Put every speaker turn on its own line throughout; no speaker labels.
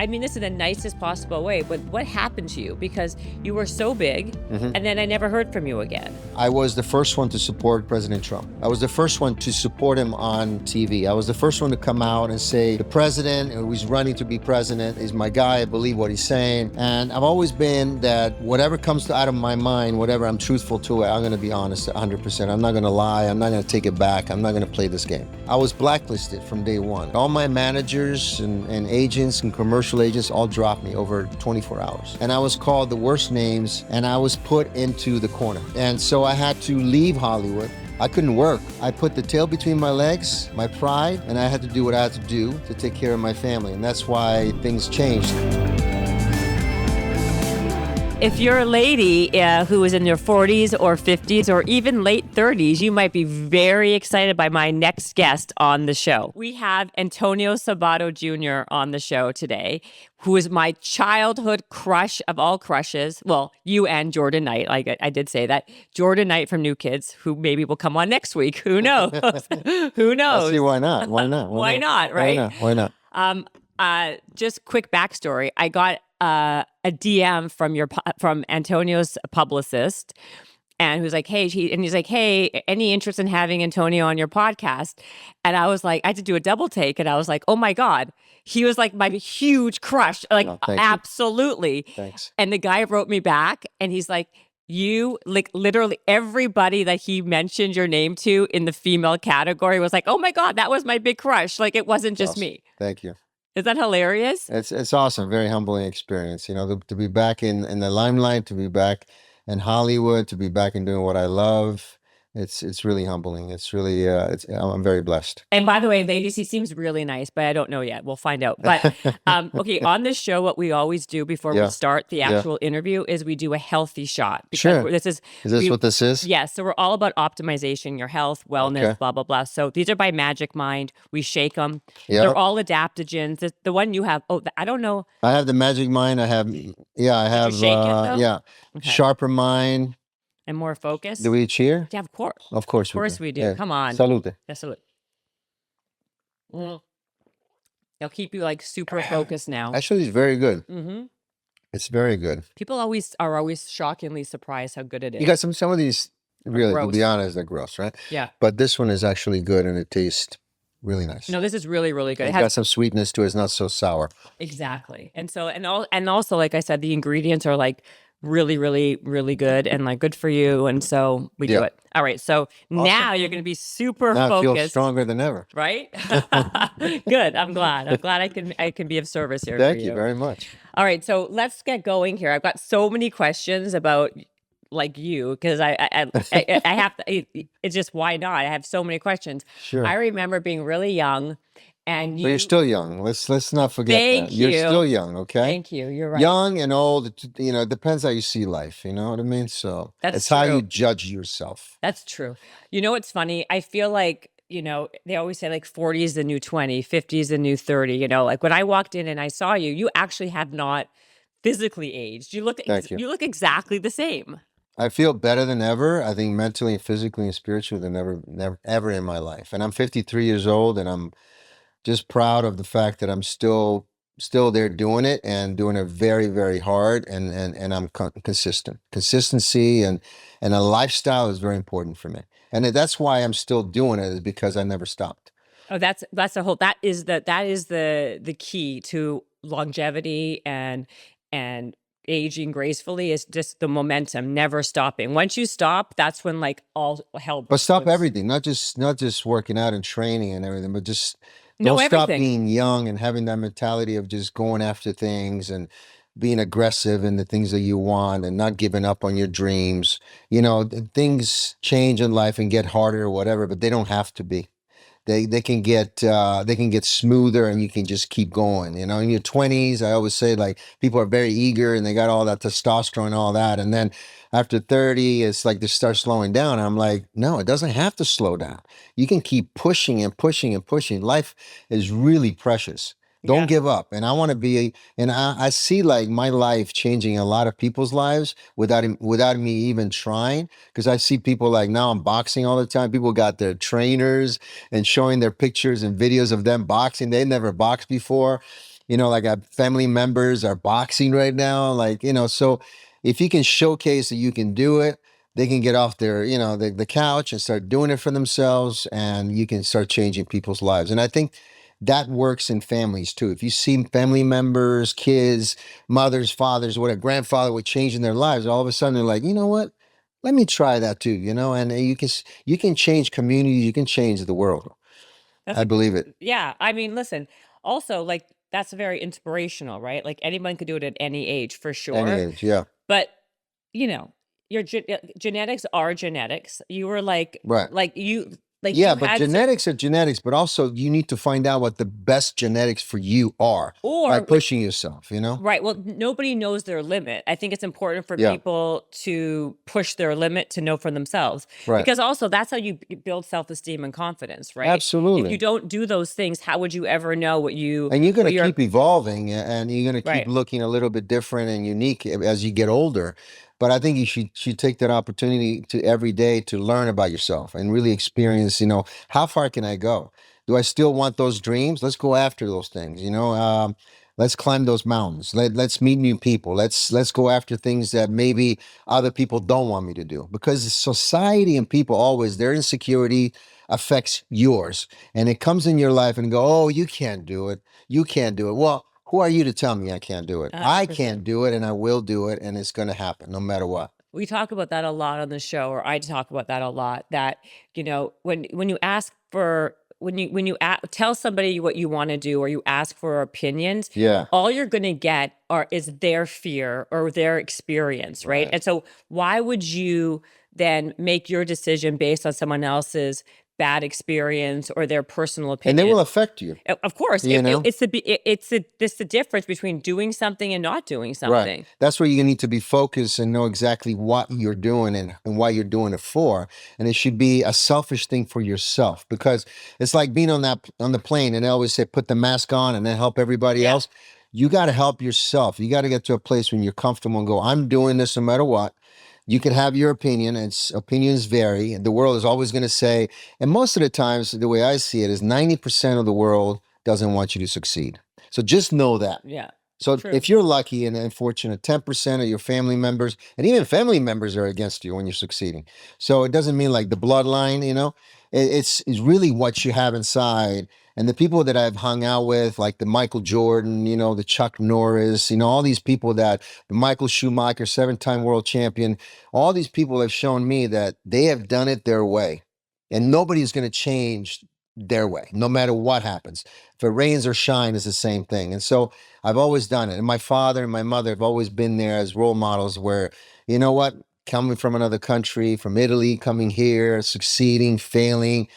I mean this in the nicest possible way, but what happened to you? Because you were so big, and then I never heard from you again.
I was the first one to support President Trump. I was the first one to support him on TV. I was the first one to come out and say, the president who's running to be president is my guy. I believe what he's saying. And I've always been that whatever comes out of my mind, whatever I'm truthful to it, I'm going to be honest 100%. I'm not going to lie. I'm not going to take it back. I'm not going to play this game. I was blacklisted from day one. All my managers and agents and commercial agents all dropped me over 24 hours. And I was called the worst names, and I was put into the corner. And so I had to leave Hollywood. I couldn't work. I put the tail between my legs, my pride, and I had to do what I had to do to take care of my family. And that's why things changed.
If you're a lady who is in your 40s or 50s or even late 30s, you might be very excited by my next guest on the show. We have Antonio Sabato Jr. on the show today, who is my childhood crush of all crushes. Well, you and Jordan Knight, I did say that. Jordan Knight from New Kids, who maybe will come on next week. Who knows? Who knows?
I see, why not? Why not?
Why not, right?
Why not? Why not?
Just quick backstory. I got a DM from Antonio's publicist, and who's like, hey, he's like, hey, any interest in having Antonio on your podcast? And I was like, I had to do a double take, and I was like, oh my God, he was like my huge crush, like absolutely.
Thanks.
And the guy wrote me back, and he's like, you, like literally everybody that he mentioned your name to in the female category was like, oh my God, that was my big crush. Like it wasn't just me.
Thank you.
Is that hilarious?
It's awesome. Very humbling experience. You know, to be back in the limelight, to be back in Hollywood, to be back and doing what I love. It's really humbling. It's really I'm very blessed.
And by the way, ladies, he seems really nice, but I don't know yet. We'll find out. But okay, on this show, what we always do before we start the actual interview is we do a healthy shot.
Sure.
This is
what this is?
Yes. So we're all about optimization, your health, wellness, blah, blah, blah. So these are by Magic Mind. We shake them. Yep. They're all adaptogens. The one you have, I don't know.
I have the Magic Mind. I have,
Did you shake it, though? Okay.
Sharper Mind.
And more focus.
Do we cheer?
Yeah, of course.
Of course we do.
Of course we do.
Yeah.
Come on.
Salute.
Yeah, salute. They'll keep you like super focused now.
Actually, it's very good. It's very good.
People are always shockingly surprised how good it is.
You got some of these, really,
gross.
to be honest, they're gross, right?
Yeah.
But this one is actually good, and it tastes really nice.
No, this is really, really good.
It's got some sweetness to it. It's not so sour.
Exactly. And so, and also, like I said, the ingredients are like really, really, really good and like good for you. And so we do it. All right. So now you're going to be super focused.
I feel stronger than ever.
Right? Good. I'm glad. I can be of service here.
Thank you very much.
All right. So let's get going here. I've got so many questions about like you, because I have to, it's just, why not? I have so many questions.
Sure.
I remember being really young. And
you're still young. Let's not forget that. You're still young, okay?
Thank you. You're right.
Young and old, you know, it depends how you see life. You know what I mean? So it's how you judge yourself.
That's true. You know what's funny? I feel like, you know, they always say like 40 is the new 20, 50 is the new 30. You know, like when I walked in and I saw you, you actually have not physically aged. You look exactly the same.
I feel better than ever. I think mentally and physically and spiritually than ever in my life. And I'm 53 years old, and I'm just proud of the fact that I'm still there doing it, and doing it very, very hard, and I'm consistent. Consistency and a lifestyle is very important for me, and that's why I'm still doing it, is because I never stopped.
Oh, that is the key to longevity and aging gracefully, is just the momentum, never stopping. Once you stop, that's when like all hell.
But stop everything, not just working out and training and everything, but just don't stop being young and having that mentality of just going after things and being aggressive in the things that you want and not giving up on your dreams. You know, things change in life and get harder or whatever, but they don't have to be. They can get smoother, and you can just keep going. You know, in your 20s, I always say, like, people are very eager and they got all that testosterone and all that, and then after 30, it's like they start slowing down. And I'm like, no, it doesn't have to slow down. You can keep pushing and pushing and pushing. Life is really precious. Don't give up. And I want to be, and I see like my life changing a lot of people's lives without me even trying. Because I see people, like, now I'm boxing all the time. People got their trainers and showing their pictures and videos of them boxing. They never boxed before. like our family members are boxing right now. Like, so if you can showcase that you can do it, they can get off their, the couch and start doing it for themselves, and you can start changing people's lives. And I think that works in families too. If you see family members, kids, mothers, fathers, whatever, grandfather with changing their lives, all of a sudden they're like, you know what? Let me try that too, and you can change communities, you can change the world. I believe it.
Yeah. I mean, listen, also, like, that's very inspirational, right? Like, anyone could do it at any age, for
Any
sure.
age, yeah.
But, your genetics are genetics. You were like,
Right.
you
but
had
genetics are genetics, but also you need to find out what the best genetics for you are by pushing yourself,
Right. Well, nobody knows their limit. I think it's important for
Yeah.
people to push their limit to know for themselves.
Right.
Because also that's how you build self-esteem and confidence, right?
Absolutely.
If you don't do those things, how would you ever know what you
And you're going
what
to keep evolving, and you're going to keep
Right.
looking a little bit different and unique as you get older. But I think you should take that opportunity to every day to learn about yourself and really experience, how far can I go? Do I still want those dreams? Let's go after those things, let's climb those mountains. Let's meet new people. Let's go after things that maybe other people don't want me to do, because society and people always, their insecurity affects yours, and it comes in your life and go, oh, you can't do it. You can't do it. Well, who are you to tell me I can't do it? I
100%.
can't do it, and I will do it, and it's going to happen no matter what.
We talk about that a lot on the show, or I talk about that a lot, that, when you ask for when you tell somebody what you want to do, or you ask for opinions,
Yeah.
all you're going to get is their fear or their experience, right?
Right.
And so why would you then make your decision based on someone else's bad experience or their personal opinion?
And they will affect you.
Of course, it's the difference between doing something and not doing something.
Right. That's where you need to be focused and know exactly what you're doing and why you're doing it for. And it should be a selfish thing for yourself, because it's like being on the plane, and they always say, put the mask on and then help everybody else. You got to help yourself. You got to get to a place when you're comfortable and go, I'm doing this no matter what. You can have your opinion, and opinions vary. And the world is always going to say, and most of the times, the way I see it is 90% of the world doesn't want you to succeed. So just know that.
Yeah.
So
True.
if you're lucky and fortunate, 10% of your family members, and even family members, are against you when you're succeeding. So it doesn't mean like the bloodline, it's really what you have inside. And the people that I've hung out with, like the Michael Jordan, the Chuck Norris, all these people, that the Michael Schumacher, 7-time world champion, all these people have shown me that they have done it their way, and nobody's going to change their way, no matter what happens. If it rains or shine, it's the same thing. And so I've always done it. And my father and my mother have always been there as role models where, you know what, coming from another country, from Italy, coming here, succeeding, failing,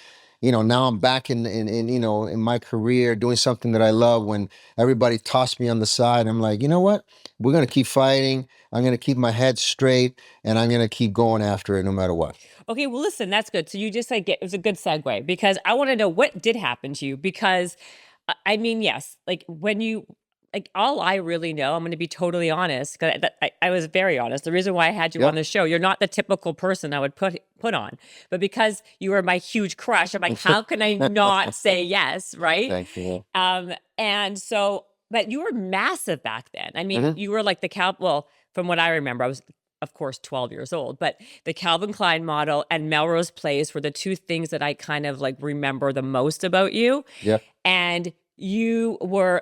now I'm back in my career doing something that I love, when everybody tossed me on the side. I'm like, you know what? We're going to keep fighting. I'm going to keep my head straight, and I'm going to keep going after it no matter what.
Okay, well, listen, that's good. So you just it was a good segue, because I want to know what did happen to you, because I mean, yes, like when you, like, all I really know, I'm going to be totally honest, because I was very honest. The reason why I had you on the show, you're not the typical person I would put on, but because you were my huge crush, I'm like, how can I not say yes, right?
Thank you.
And so, but you were massive back then. I mean, you were like well, from what I remember, I was, of course, 12 years old, but the Calvin Klein model and Melrose Place were the two things that I kind of like remember the most about you.
Yeah.
And you were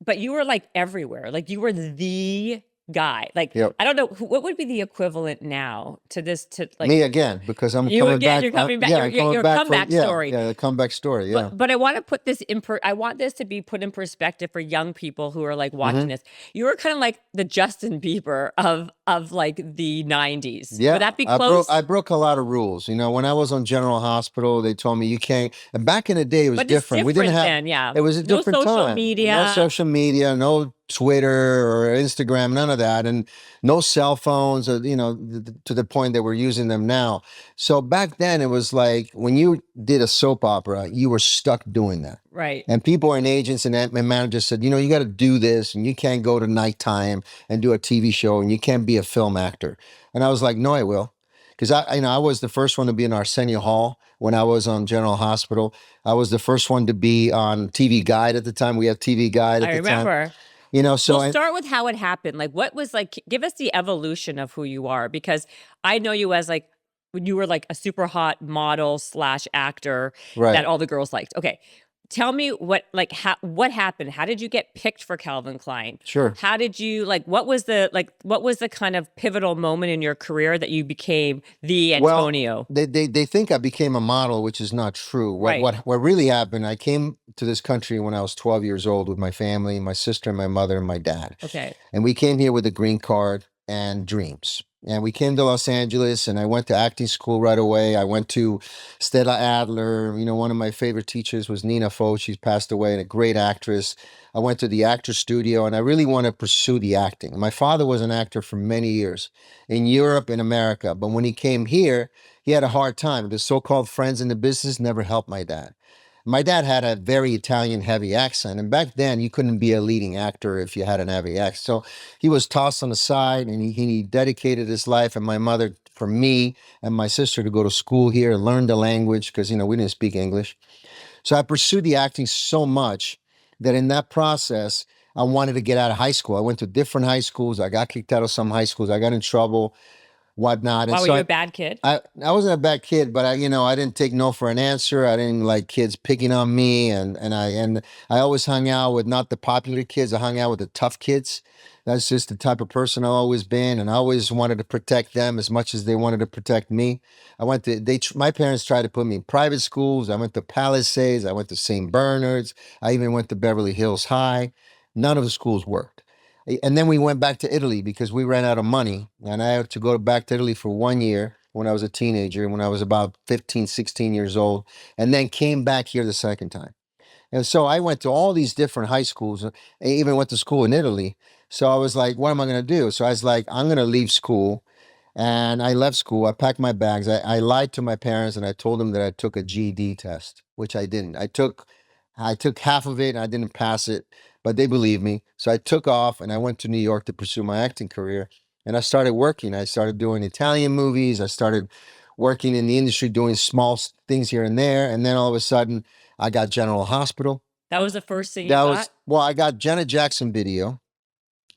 like everywhere. Like you were the guy. Like, I don't know, what would be the equivalent now to this, to like
me again, because I'm
you
coming
again,
back.
you're coming back. Your comeback story.
Yeah, the comeback story. Yeah.
But I want to put this I want this to be put in perspective for young people who are like watching this. You were kind of like the Justin Bieber of like the 90s.
Yeah.
Would that be close?
I broke a lot of rules. When I was on General Hospital, they told me you can't. And back in the day, it was different. We didn't have.
Then, yeah.
It was a different
no social
time.
media.
No social media. No Twitter or Instagram. None of that. And no cell phones. To the point that we're using them now. So back then, it was like when you did a soap opera, you were stuck doing that.
Right.
And people and agents and managers said, you got to do this, and you can't go to nighttime and do a TV show, and you can't be a film actor. And I was like, no, I will. Because I was the first one to be in Arsenio Hall when I was on General Hospital. I was the first one to be on TV Guide at the time. We had TV Guide at
I
the time.
remember.
You know, so
we'll start with how it happened. Like, what was like, give us the evolution of who you are, because I know you as like, when you were like a super hot model slash actor that all the girls liked. Okay. Tell me what happened? How did you get picked for Calvin Klein?
Sure.
How did you what was the kind of pivotal moment in your career that you became the Antonio?
Well, they think I became a model, which is not true. What really happened, I came to this country when I was 12 years old with my family, my sister and my mother and my dad.
Okay.
And we came here with a green card and dreams. And we came to Los Angeles, and I went to acting school right away. I went to Stella Adler. You know, one of my favorite teachers was Nina Foe. She's passed away, and a great actress. I went to the actor studio, and I really want to pursue the acting. My father was an actor for many years in Europe and America. But when he came here, he had a hard time. The so-called friends in the business never helped my dad. My dad had a very Italian heavy accent. And back then, you couldn't be a leading actor if you had an heavy accent. So he was tossed on the side, and he dedicated his life and my mother for me and my sister to go to school here and learn the language because, you know, we didn't speak English. So I pursued the acting so much that in that process, I wanted to get out of high school. I went to different high schools. I got kicked out of some high schools. I got in trouble, whatnot.
Why were you a bad kid?
I wasn't a bad kid, but I didn't take no for an answer. I didn't like kids picking on me, and I always hung out with not the popular kids. I hung out with the tough kids. That's just the type of person I've always been, and I always wanted to protect them as much as they wanted to protect me. My parents tried to put me in private schools. I went to Palisades. I went to St. Bernard's. I even went to Beverly Hills High. None of the schools worked. And then we went back to Italy because we ran out of money. And I had to go back to Italy for 1 year when I was a teenager, when I was about 15, 16 years old, and then came back here the second time. And so I went to all these different high schools. I even went to school in Italy. So I was like, what am I going to do? So I was like, I'm going to leave school. And I left school. I packed my bags. I lied to my parents, and I told them that I took a GED test, which I didn't. I took half of it and I didn't pass it, but they believed me. So I took off and I went to New York to pursue my acting career. And I started working. I started doing Italian movies. I started working in the industry, doing small things here and there. And then all of a sudden, I got General Hospital.
That was the first thing you got?
Well, I got Janet Jackson video.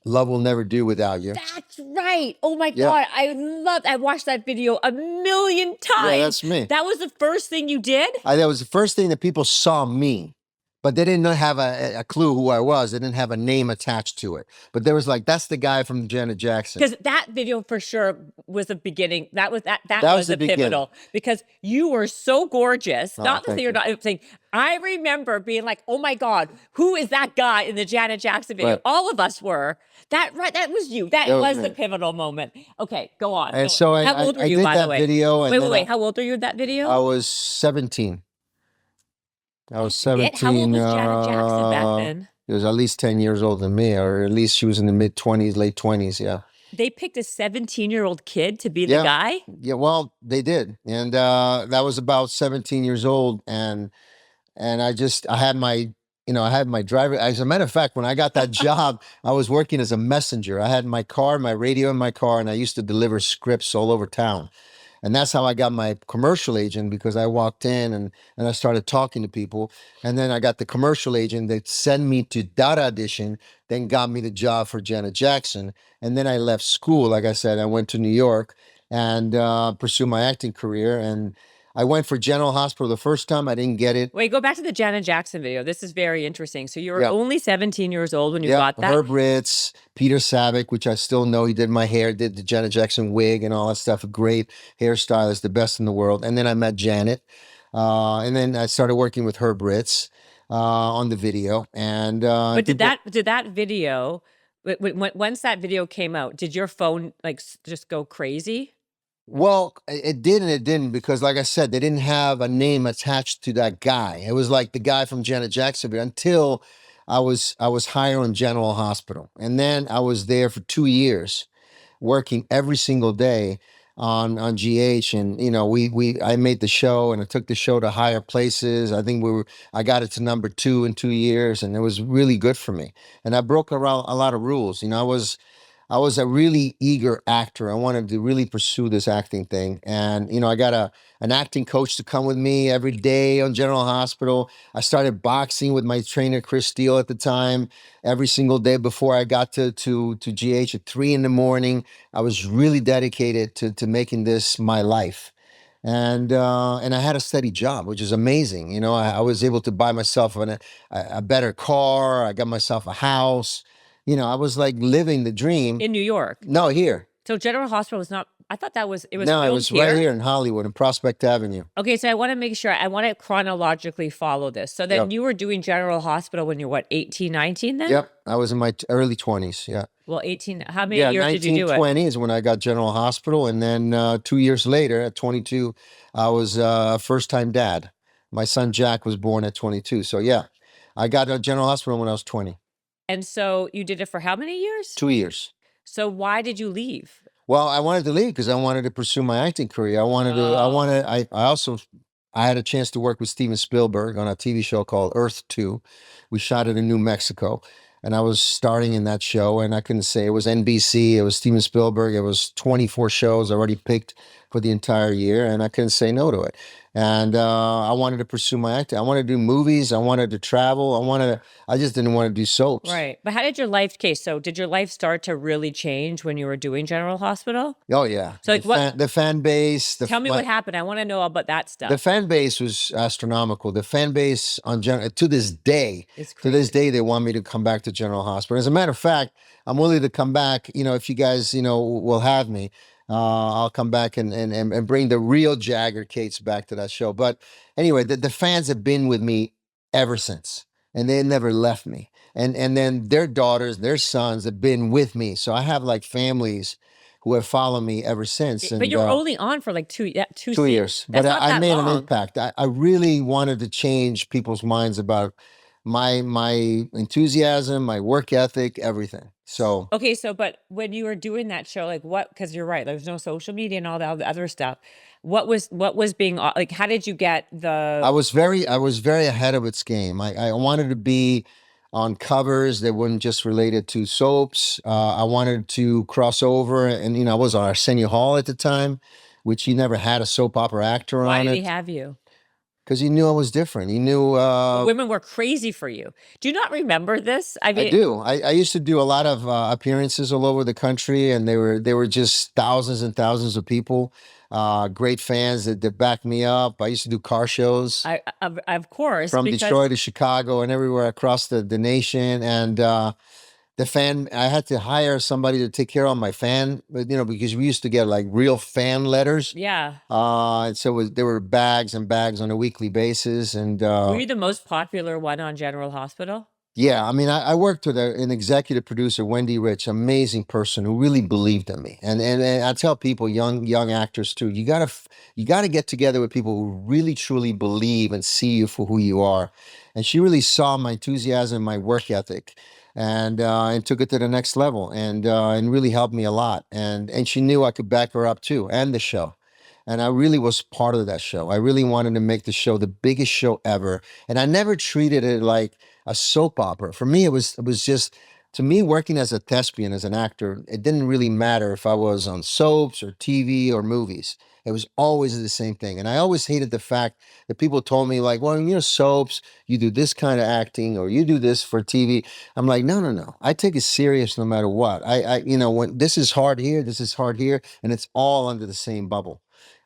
Love Will Never Do Without You.
That's right. Oh my God. I watched that video a million times.
Yeah, that's me.
That was the first thing you did?
That was the first thing that people saw me. But they didn't have a clue who I was. They didn't have a name attached to it. But there was like, that's the guy from Janet Jackson.
Because that video for sure was the beginning. That was the pivotal. Because you were so gorgeous. Not that you're not saying. I remember being like, oh my God, who is that guy in the Janet Jackson video? Right. All of us were. That was you. That was the pivotal moment. Okay, go on.
And so
how old were you, by the way?
Video.
Wait. How old were you in that video?
I was 17. I was 17.
How old was Janet Jackson back then?
She was at least 10 years older than me, or at least she was in the mid-20s, late 20s, yeah.
They picked a 17-year-old kid to be the guy?
Yeah, well, they did. And that was about 17 years old. And I had my driver. As a matter of fact, when I got that job, I was working as a messenger. I had my car, my radio in my car, and I used to deliver scripts all over town. And that's how I got my commercial agent, because I walked in and I started talking to people. And then I got the commercial agent that sent me to that audition, then got me the job for Janet Jackson. And then I left school. Like I said, I went to New York and pursued my acting career. And I went for General Hospital the first time. I didn't get it.
Wait, go back to the Janet Jackson video. This is very interesting. So you were only 17 years old when you got that?
Herb Ritz, Peter Savick, which I still know. He did my hair, did the Janet Jackson wig and all that stuff. A great hairstylist, the best in the world. And then I met Janet. And then I started working with Herb Ritz on the video. And
but did that video, once that video came out, did your phone like just go crazy?
Well, it did and it didn't, because like I said, they didn't have a name attached to that guy. It was like the guy from Janet Jackson until I was hired on General Hospital. And then I was there for 2 years working every single day on GH. And, I made the show and I took the show to higher places. I think I got it to number 2 in 2 years, and it was really good for me. And I broke around a lot of rules. I was a really eager actor. I wanted to really pursue this acting thing. And, I got an acting coach to come with me every day on General Hospital. I started boxing with my trainer, Chris Steele, at the time, every single day before I got to GH at 3 a.m. I was really dedicated to making this my life. And I had a steady job, which is amazing. I was able to buy myself a better car. I got myself a house. I was like living the dream.
In New York?
No, here.
So General Hospital was not, I thought it was
No, it was right here in Hollywood, in Prospect Avenue.
Okay, so I want to make sure, I want to chronologically follow this. So then you were doing General Hospital when you're 18, 19 then?
Yep, I was in my early 20s, yeah.
Well, 18, how many years did you do it?
1920 is when I got General Hospital, and then 2 years later, at 22, I was a first-time dad. My son Jack was born at 22, so yeah. I got a General Hospital when I was 20.
And so you did it for how many years?
2 years.
So why did you leave?
Well, I wanted to leave because I wanted to pursue my acting career. I had a chance to work with Steven Spielberg on a TV show called Earth 2. We shot it in New Mexico, and I was starring in that show, and I couldn't say it was NBC, it was Steven Spielberg, it was 24 shows already picked for the entire year, and I couldn't say no to it. And I wanted to pursue my acting. I wanted to do movies. I wanted to travel. I just didn't want to do soaps.
Right. But how did your life, so did your life start to really change when you were doing General Hospital?
Oh, yeah.
So
the fan base.
Tell me what happened. I want to know about that stuff.
The fan base was astronomical. The fan base to this day, they want me to come back to General Hospital. As a matter of fact, I'm willing to come back, if you guys, will have me. I'll come back and bring the real Jagger Cates back to that show. But anyway, the fans have been with me ever since, and they never left me. And then their daughters, their sons have been with me. So I have like families who have followed me ever since.
But you're only on for like 2
years. But I made an impact. I really wanted to change people's minds about my enthusiasm, my work ethic, everything. So
okay, but when you were doing that show, like because you're right, there's no social media and all the other stuff. What was being like? How did you get the?
I was very ahead of its game. I wanted to be on covers that weren't just related to soaps. I wanted to cross over, and I was on Arsenio Hall at the time, which he never had a soap opera actor on it.
Why did he have you?
Because he knew I was different. He knew
women were crazy for you. Do you not remember this?
I do. I used to do a lot of appearances all over the country, and they were just thousands and thousands of people. Great fans that backed me up. I used to do car shows.
Of course,
from Detroit to Chicago and everywhere across the nation. And I had to hire somebody to take care of my fan, because we used to get like real fan letters.
Yeah.
So there were bags and bags on a weekly basis. And
were you the most popular one on General Hospital?
Yeah, I mean, I worked with an executive producer, Wendy Rich, amazing person who really believed in me. And I tell people, young actors too, you gotta get together with people who really truly believe and see you for who you are. And she really saw my enthusiasm, my work ethic, and took it to the next level, and really helped me a lot. And she knew I could back her up too, and the show. And I really was part of that show. I really wanted to make the show the biggest show ever. And I never treated it like a soap opera. For me, it was just, to me, working as a thespian, as an actor, it didn't really matter if I was on soaps or TV or movies. It was always the same thing. And I always hated the fact that people told me like, well, soaps, you do this kind of acting, or you do this for TV. I'm like, no. I take it serious no matter what. When this is hard here, this is hard here, and it's all under the same bubble.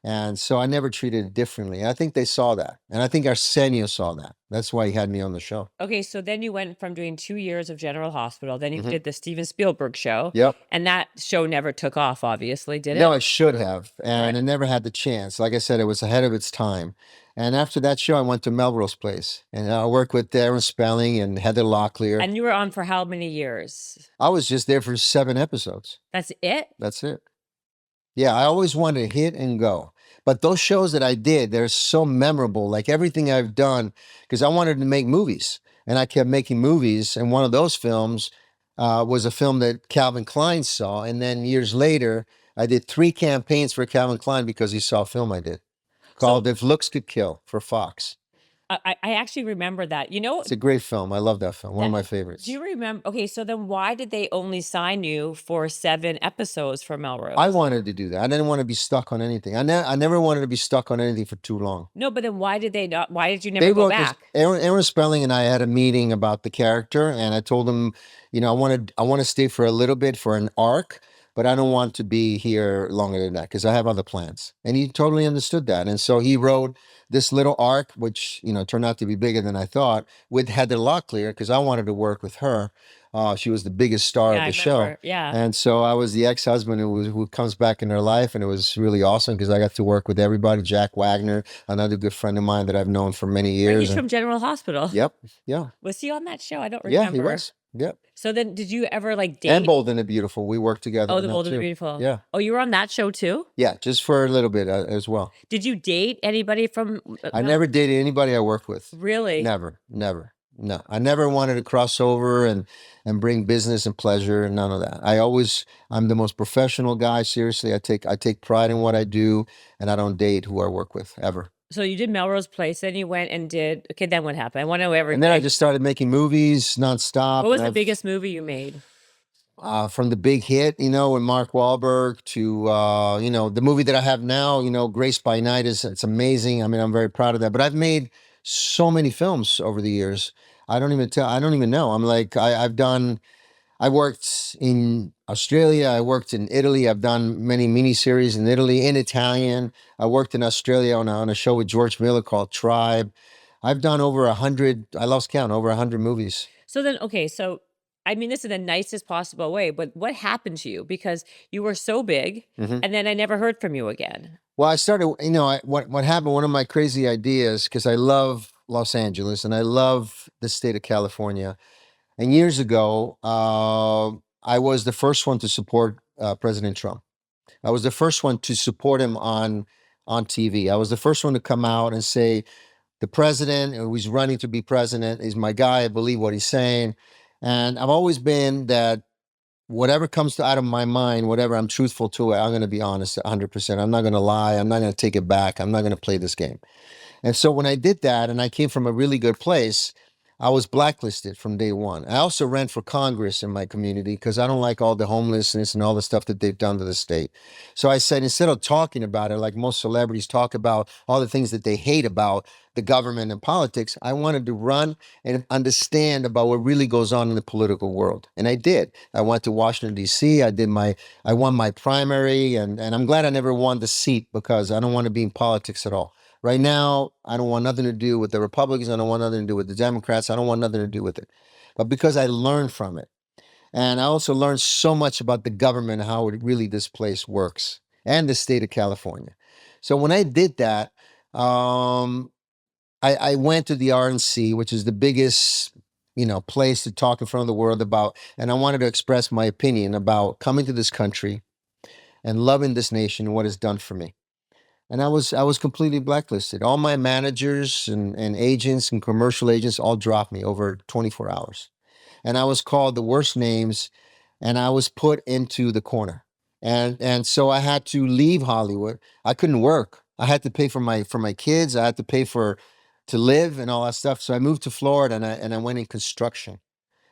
And so I never treated it differently. And I think they saw that. And I think Arsenio saw that. That's why he had me on the show.
Okay, so then you went from doing 2 years of General Hospital. Then you did the Steven Spielberg show.
Yep.
And that show never took off, obviously, did it?
No, it should have. And it never had the chance. Like I said, it was ahead of its time. And after that show, I went to Melrose Place. And I worked with Darren Spelling and Heather Locklear.
And you were on for how many years?
I was just there for 7 episodes.
That's it?
That's it. Yeah, I always wanted to hit and go. But those shows that I did, they're so memorable, like everything I've done, because I wanted to make movies. And I kept making movies. And one of those films was a film that Calvin Klein saw. And then years later, I did 3 campaigns for Calvin Klein because he saw a film I did called If Looks Could Kill for Fox.
I actually remember that. You know,
It's a great film. I love that film. One of my
do
favorites.
you remember? Okay, so then why did they only sign you for 7 episodes for Melrose?
I wanted to do that. I didn't want to be stuck on anything. I never wanted to be stuck on anything for too long.
No, but then why did they not? Why did you never
They
go
wrote this.
back?
Aaron Spelling and I had a meeting about the character, and I told him, you know, I want to stay for a little bit for an arc, but I don't want to be here longer than that because I have other plans. And he totally understood that. And so he wrote this little arc, which, you know, turned out to be bigger than I thought, with Heather Locklear because I wanted to work with her. She was the biggest star of the show.
Yeah.
And so I was the ex-husband who comes back in her life, and it was really awesome because I got to work with everybody. Jack Wagner, another good friend of mine that I've known for many years.
He's from General Hospital.
Yep. Yeah.
Was he on that show? I don't remember.
Yeah, he was. Yep.
So then did you ever like date?
And Bold and the Beautiful. We worked together.
Oh, the Bold and the Beautiful.
Yeah.
Oh, you were on that show too?
Yeah, just for a little bit as well.
Did you date anybody from?
I never dated anybody I worked with.
Really?
Never. No, I never wanted to cross over and bring business and pleasure and none of that. I'm the most professional guy. Seriously, I take pride in what I do, and I don't date who I work with ever.
So you did Melrose Place, then you went and did. Okay, then what happened? I want to know everything.
And then I just started making movies nonstop.
What was the biggest movie you made?
From the big hit, you know, with Mark Wahlberg to, you know, the movie that I have now, you know, Grace by Night it's amazing. I mean, I'm very proud of that. But I've made so many films over the years. I don't even know. I'm like, I worked in Australia. I worked in Italy. I've done many miniseries in Italy, in Italian. I worked in Australia on a show with George Miller called Tribe. I've done over 100, I lost count, over 100 movies.
So then, okay, so I mean, this is the nicest possible way, but what happened to you? Because you were so big, and then I never heard from you again.
Well, I started, you know, what happened, one of my crazy ideas, because I love Los Angeles and I love the state of California. And years ago, I was the first one to support President Trump. I was the first one to support him on TV. I was the first one to come out and say, the president who's running to be president is my guy. I believe what he's saying. And I've always been that whatever comes out of my mind, whatever, I'm truthful to it. I'm going to be honest 100%. I'm not going to lie. I'm not going to take it back. I'm not going to play this game. And so when I did that, and I came from a really good place, I was blacklisted from day one. I also ran for Congress in my community because I don't like all the homelessness and all the stuff that they've done to the state. So I said, instead of talking about it like most celebrities talk about all the things that they hate about the government and politics, I wanted to run and understand about what really goes on in the political world. And I did. I went to Washington, D.C. I won my primary, and I'm glad I never won the seat because I don't want to be in politics at all. Right now, I don't want nothing to do with the Republicans. I don't want nothing to do with the Democrats. I don't want nothing to do with it. But because I learned from it. And I also learned so much about the government, how it really this place works, and the state of California. So when I did that, I went to the RNC, which is the biggest, you know, place to talk in front of the world about, and I wanted to express my opinion about coming to this country and loving this nation and what it's done for me. And I was completely blacklisted. All my managers and agents and commercial agents all dropped me over 24 hours. And I was called the worst names, and I was put into the corner. And so I had to leave Hollywood. I couldn't work. I had to pay for my kids. I had to pay to live and all that stuff. So I moved to Florida, and I went in construction.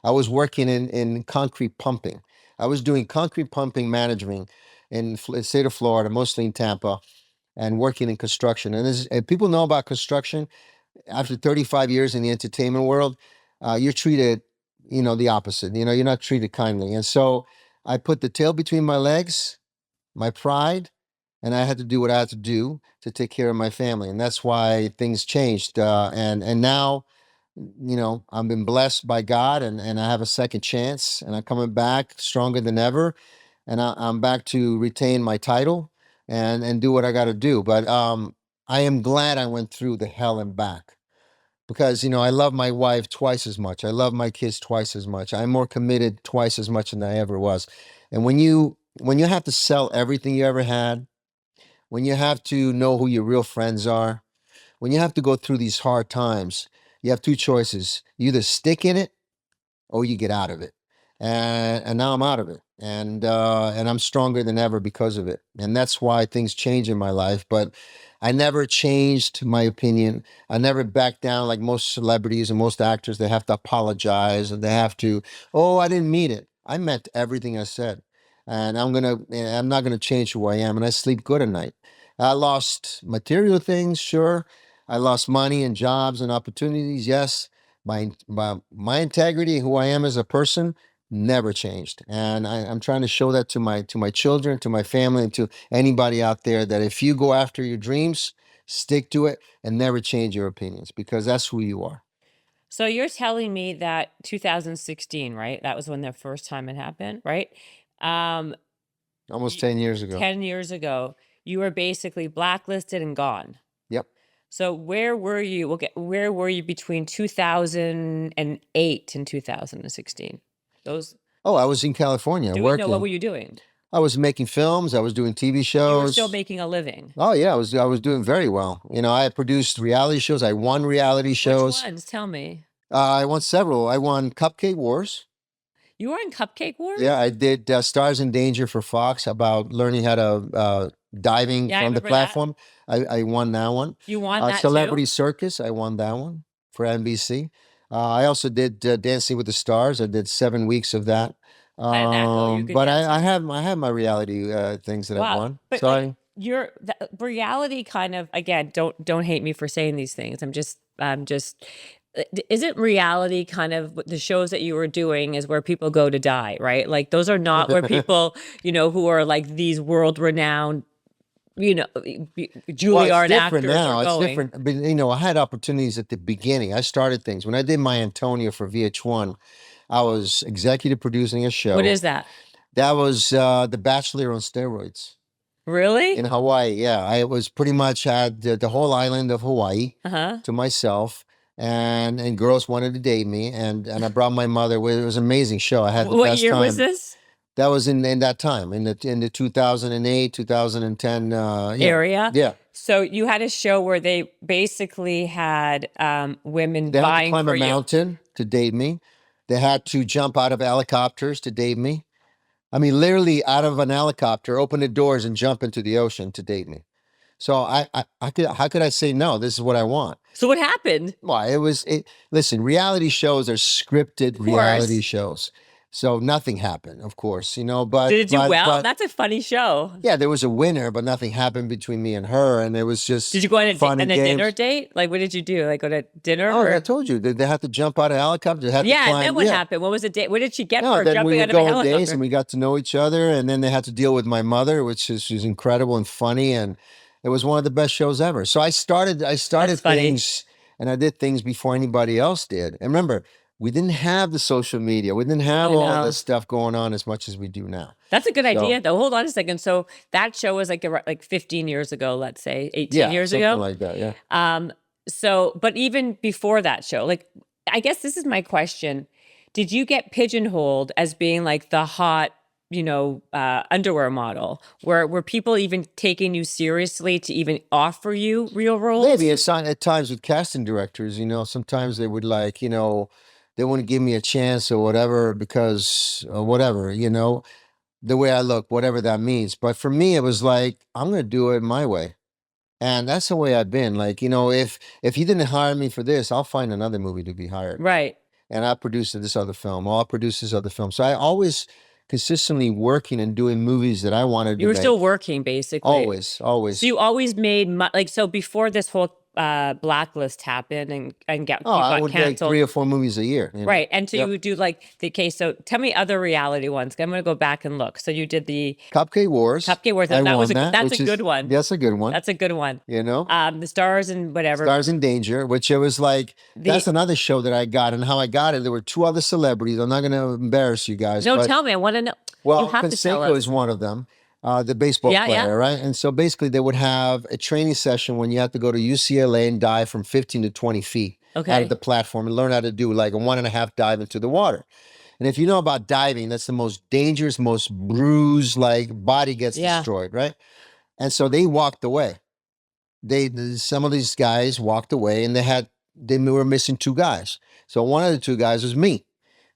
I was working in concrete pumping. I was doing concrete pumping management in the state of Florida, mostly in Tampa, and working in construction. And people know about construction, after 35 years in the entertainment world, you're treated, you know, the opposite. You know, you're not treated kindly. And so I put the tail between my legs, my pride, and I had to do what I had to do to take care of my family. And that's why things changed. And now, you know, I've been blessed by God, and I have a second chance, and I'm coming back stronger than ever. And I'm back to retain my title and do what I got to do. But I am glad I went through the hell and back, because, you know, I love my wife twice as much. I love my kids twice as much. I'm more committed twice as much than I ever was. And when you have to sell everything you ever had, when you have to know who your real friends are, when you have to go through these hard times, you have two choices. You either stick in it or you get out of it. And now I'm out of it. And I'm stronger than ever because of it. And that's why things change in my life. But I never changed my opinion. I never backed down like most celebrities and most actors. They have to apologize and they have to, oh, I didn't mean it. I meant everything I said. And I'm not gonna change who I am. And I sleep good at night. I lost material things, sure. I lost money and jobs and opportunities, yes. My integrity, who I am as a person, never changed. And I'm trying to show that to my children, to my family, and to anybody out there, that if you go after your dreams, stick to it and never change your opinions, because that's who you are.
So you're telling me that 2016, right? That was when the first time it happened, right?
Almost 10 years ago.
10 years ago, you were basically blacklisted and gone.
Yep.
So where were you? Where were you between 2008 and 2016?
Oh, I was in California working.
What were you doing?
I was making films. I was doing TV shows.
You were still making a living.
Oh yeah, I was doing very well. You know, I produced reality shows. I won reality shows.
Which ones? Tell me.
I won several. I won Cupcake Wars.
You were in Cupcake Wars?
Yeah, I did Stars in Danger for Fox, about learning how to diving from the platform. I won that one.
You won that
Celebrity
too?
Circus. I won that one for NBC. I also did Dancing with the Stars. I did 7 weeks of that. But I have my reality things that I've won.
But
Sorry.
The reality kind of, again, don't hate me for saying these things. I'm just isn't reality kind of the shows that you were doing is where people go to die, right? Like those are not where people, who are like these world renowned, Juilliard actors
now.
Are going.
It's different. But I had opportunities at the beginning. I started things when I did my Antonio for VH1. I was executive producing a show.
What is that?
That was The Bachelor on steroids.
Really?
In Hawaii, yeah. I was pretty much had the whole island of Hawaii to myself, and girls wanted to date me, and I brought my mother. It was an amazing show. I had the best time.
What year was this?
That was in that time, in the 2008, 2010
area.
Yeah.
So you had a show where they basically had women
They had to
vying
climb
for
a mountain to date me. They had to jump out of helicopters to date me. I mean, literally out of an helicopter, open the doors and jump into the ocean to date me. So how could I say no? This is what I want.
So what happened?
Well, listen, reality shows are scripted reality shows. So nothing happened, of course, but
did it do well? That's a funny show.
Yeah, there was a winner, but nothing happened between me and her, and it was just.
Did you go on a dinner date? Like, what did you do? Like, go to dinner?
Oh, I told you they had to jump out of helicopter. They had to climb.
And then what happened? What was the date? What did she get for
then
jumping
we
out of a helicopter?
Days and we got to know each other, and then they had to deal with my mother, which is incredible and funny, and it was one of the best shows ever. So I started things, and I did things before anybody else did. And remember, we didn't have the social media. We didn't have all this stuff going on as much as we do now.
That's a good idea, though. Hold on a second. So that show was like 15 years ago, let's say, 18 years ago.
Something like that, yeah.
But even before that show, like, I guess this is my question. Did you get pigeonholed as being like the hot, underwear model? Were people even taking you seriously to even offer you real roles?
Maybe at times with casting directors, sometimes they would they wouldn't give me a chance or whatever because whatever, the way I look, whatever that means. But for me, it was like, I'm going to do it my way. And that's the way I've been. Like, if you didn't hire me for this, I'll find another movie to be hired.
Right.
And I'll produce this other film, or I'll produce this other film. So I always consistently working and doing movies that I wanted to make.
You were still working, basically.
Always.
So you always made, so before this whole blacklist happened and got
I would
canceled.
make 3 or 4 movies a year.
Right. And so you would do like the case. So tell me other reality ones. I'm going to go back and look. So you did the
Cupcake Wars.
That's a good one.
That's a good one.
That's a good one.
The
Stars and whatever.
Stars in Danger, which it was like, that's another show that I got. And how I got it, there were 2 other celebrities. I'm not going to embarrass you guys.
No, tell me. I want to know.
Well, Conseco is one of them. The baseball player, right? And so basically they would have a training session when you have to go to UCLA and dive from 15 to 20 feet out of the platform and learn how to do like a 1.5 dive into the water. And if you know about diving, that's the most dangerous, most bruised, like body gets destroyed, right? And so they walked away. Some of these guys walked away and they were missing 2 guys. So one of the 2 guys was me.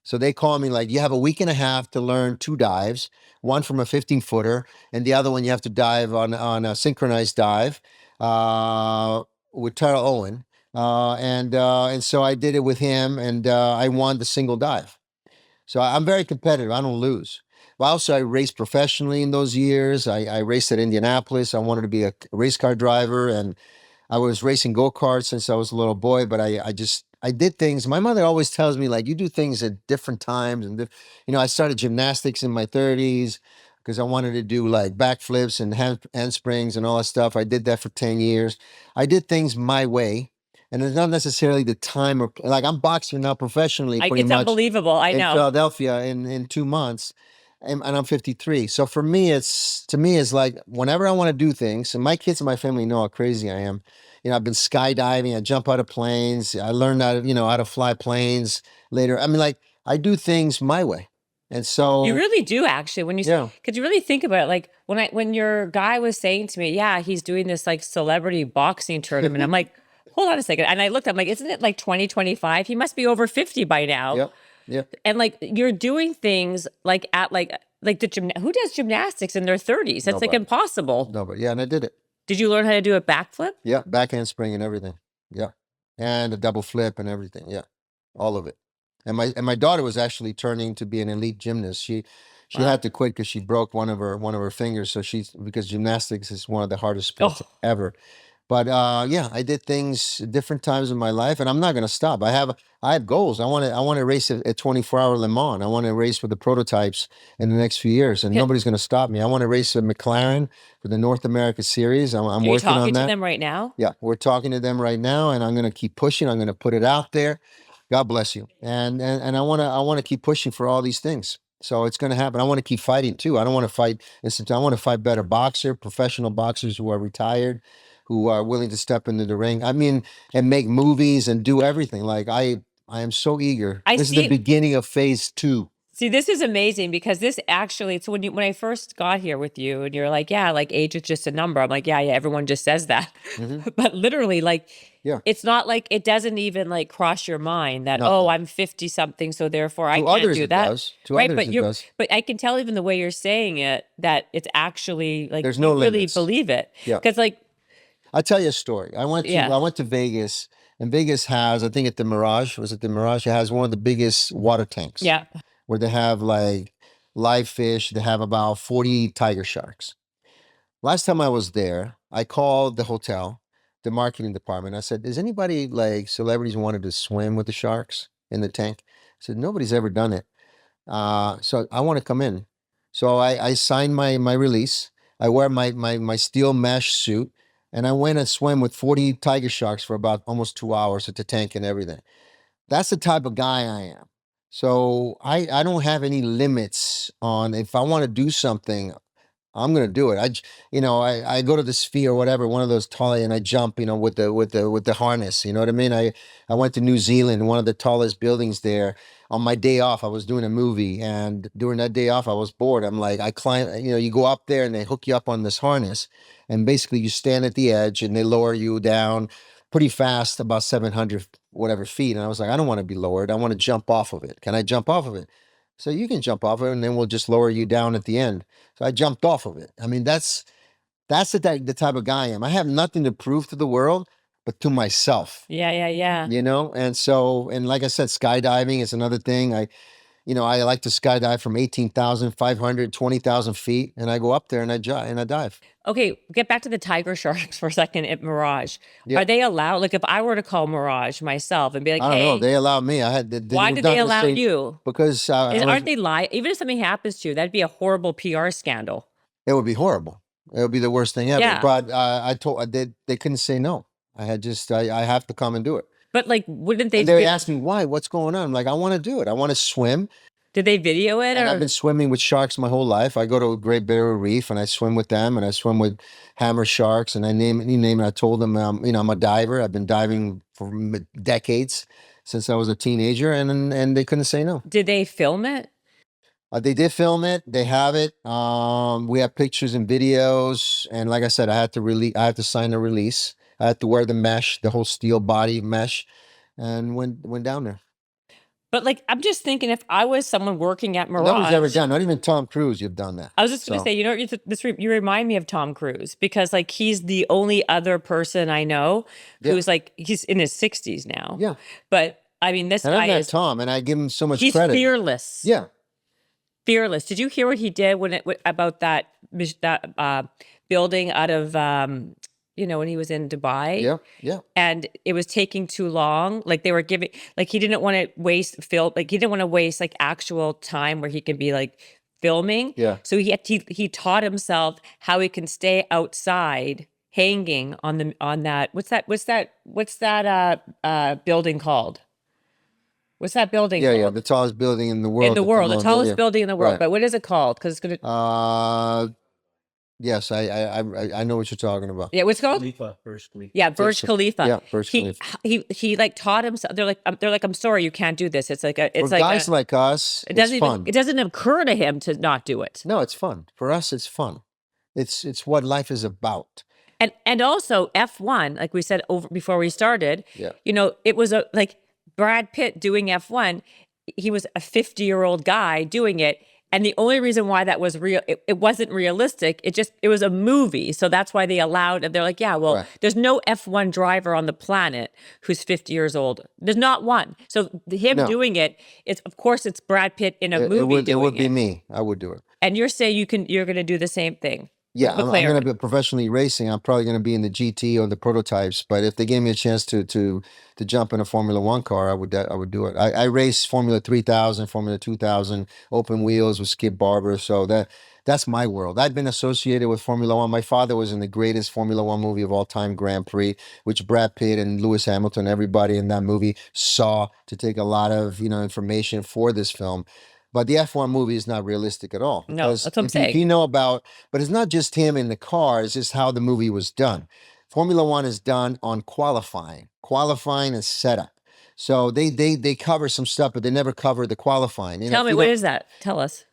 So they called me like, you have a week and a half to learn 2 dives, one from a 15-footer, and the other one you have to dive on a synchronized dive. with Tara Owen. And so I did it with him, and I won the single dive. So I'm very competitive. I don't lose. But also, I raced professionally in those years. I raced at Indianapolis. I wanted to be a race car driver, and I was racing go-karts since I was a little boy, but I did things. My mother always tells me, like, you do things at different times. And, I started gymnastics in my 30s because I wanted to do like backflips and handsprings and all that stuff. I did that for 10 years. I did things my way. And it's not necessarily the time or like I'm boxing now professionally pretty
it's
much
unbelievable. I
in
know.
Philadelphia in 2 months. And I'm 53. So for me, it's like whenever I want to do things, and my kids and my family know how crazy I am. I've been skydiving. I jump out of planes. I learned how to fly planes later. I mean, like I do things my way. And so
you really do actually because you really think about it. Like when your guy was saying to me, yeah, he's doing this like celebrity boxing tournament. I'm like, hold on a second. And I looked, I'm like, isn't it like 2025? He must be over 50 by now.
Yep. Yep.
And like you're doing things like at like who does gymnastics in their 30s? That's like impossible.
No, but yeah, and I did it.
Did you learn how to do a backflip?
Yeah, back handspring and everything. Yeah. And a double flip and everything. Yeah. All of it. And my daughter was actually turning to be an elite gymnast. She had to quit because she broke one of her fingers. So because gymnastics is one of the hardest sports ever. But yeah, I did things at different times in my life, and I'm not going to stop. I have goals. I want to race at 24-hour Le Mans. I want to race with the prototypes in the next few years, and nobody's going to stop me. I want to race with McLaren for the North America Series. I'm working on that. Are you
talking to them right now?
Yeah, we're talking to them right now, and I'm going to keep pushing. I'm going to put it out there. God bless you. And I want to keep pushing for all these things. So it's going to happen. I want to keep fighting too. I don't want to fight. I want to fight better professional boxers who are retired, who are willing to step into the ring. I mean, and make movies and do everything. Like I am so eager. This is the beginning of phase 2.
See, this is amazing because this actually, so when I first got here with you and you're like, yeah, like age is just a number. I'm like, yeah, everyone just says that. Mm-hmm. But literally like, yeah, it's not like, it doesn't even like cross your mind that, oh, I'm 50 something. So therefore I can't do that.
Right. But
but I can tell even the way you're saying it, that it's actually like,
there's no limits.
Really believe it.
Yeah.
Cause like,
I'll tell you a story. I went to Vegas, and Vegas has, I think at the Mirage, it has one of the biggest water tanks.
Yeah.
Where they have like live fish. They have about 40 tiger sharks. Last time I was there, I called the hotel, the marketing department. I said, "Does anybody like celebrities wanted to swim with the sharks in the tank?" I said, "Nobody's ever done it. So I want to come in." So I signed my release. I wear my steel mesh suit, and I went and swam with 40 tiger sharks for about almost 2 hours at the tank and everything. That's the type of guy I am. So I don't have any limits on if I want to do something, I'm going to do it. I go to the Sphere or whatever, one of those tall, and I jump, with the harness, you know what I mean? I went to New Zealand, one of the tallest buildings there. On my day off, I was doing a movie, and during that day off, I was bored. I'm like, I climb, you go up there and they hook you up on this harness, and basically you stand at the edge and they lower you down pretty fast, about 700 whatever feet. And I was like, I don't want to be lowered. I want to jump off of it. Can I jump off of it? So you can jump off of it, and then we'll just lower you down at the end. So I jumped off of it. I mean, that's the type of guy I am. I have nothing to prove to the world, but to myself.
Yeah.
And like I said, skydiving is another thing. I like to skydive from 18,500, 20,000 feet, and I go up there and I dive.
Okay, get back to the tiger sharks for a second at Mirage. Yeah. Are they allowed? Like, if I were to call Mirage myself and be like,
I don't know, they allow me.
Why did they allow you?
Because
aren't they live? Even if something happens to you, that'd be a horrible PR scandal.
It would be horrible. It would be the worst thing ever. Yeah. But they couldn't say no. I have to come and do it.
But like, wouldn't they?
And they asked me why. What's going on? I'm like, I want to do it. I want to swim.
Did they video it?
And I've been swimming with sharks my whole life. I go to Great Barrier Reef and I swim with them, and I swim with hammer sharks, and I name it. I told them, I'm a diver. I've been diving for decades, since I was a teenager, and they couldn't say no.
Did they film it?
They did film it. They have it. We have pictures and videos. And like I said, I had to sign a release. I had to wear the mesh, the whole steel body mesh, and went down there.
But like, I'm just thinking if I was someone working at Mirage.
Nobody's ever done, not even Tom Cruise, you've done that.
I was just going to say, you know, you remind me of Tom Cruise because like he's the only other person I know who's like, he's in his 60s now.
Yeah.
But I mean, this
and
guy
I've met
is
Tom, and I give him so much
he's
credit.
Fearless.
Yeah.
Fearless. Did you hear what he did about that building out of you know, when he was in Dubai?
Yeah, yeah.
And it was taking too long. Like they were giving, like he didn't want to waste like he didn't want to waste like actual time where he could be like filming.
Yeah.
So he taught himself how he can stay outside hanging on that. What's that building called? What's that building called?
Yeah, the tallest building in the world.
The tallest building in the world. Right. But what is it called? Because it's gonna.
Yes, I know what you're talking about.
Yeah, what's it called?
Burj Khalifa.
Yeah, Burj Khalifa.
Yeah, Burj Khalifa.
He like taught himself. They're like, I'm sorry, you can't do this. It's like
For guys like us, it's fun.
It doesn't occur to him to not do it.
No, it's fun. For us, it's fun. It's what life is about.
And also F1, like we said before we started.
Yeah.
You know, it was like Brad Pitt doing F1. He was a 50-year-old guy doing it. And the only reason why that was real, it wasn't realistic. It was a movie. So that's why they allowed, and they're like, yeah, well, there's no F1 driver on the planet who's 50 years old. There's not one. So him doing it, of course it's Brad Pitt in a movie.
It would be me. I would do it.
And you're saying you're going to do the same thing.
Yeah, I'm going to be professionally racing. I'm probably going to be in the GT or the prototypes. But if they gave me a chance to jump in a Formula One car, I would do it. I race Formula 3000, Formula 2000, open wheels with Skip Barber. So that's my world. I've been associated with Formula One. My father was in the greatest Formula One movie of all time, Grand Prix, which Brad Pitt and Lewis Hamilton, everybody in that movie saw to take a lot of information for this film. But the F1 movie is not realistic at all.
No, that's what I'm saying.
If you know about, but it's not just him in the car, it's just how the movie was done. Formula One is done on qualifying. Qualifying is setup. So they cover some stuff, but they never cover the qualifying.
Tell me, what is that? Tell us.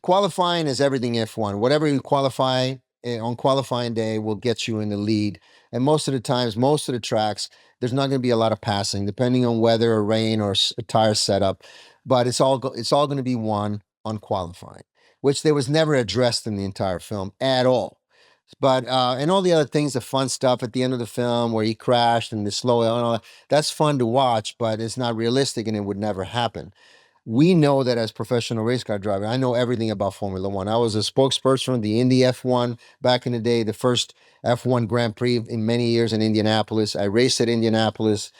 Qualifying is everything F1. Whatever you qualify on qualifying day will get you in the lead. And most of the times, most of the tracks, there's not going to be a lot of passing, depending on weather or rain or a tire setup. But it's all going to be won on qualifying, which there was never addressed in the entire film at all. But and all the other things, the fun stuff at the end of the film where he crashed and the slow and all that, that's fun to watch, but it's not realistic and it would never happen. We know that as professional race car driver, I know everything about Formula One. I was a spokesperson of the Indy F1 back in the day, the first F1 Grand Prix in many years in Indianapolis. I raced at Indianapolis.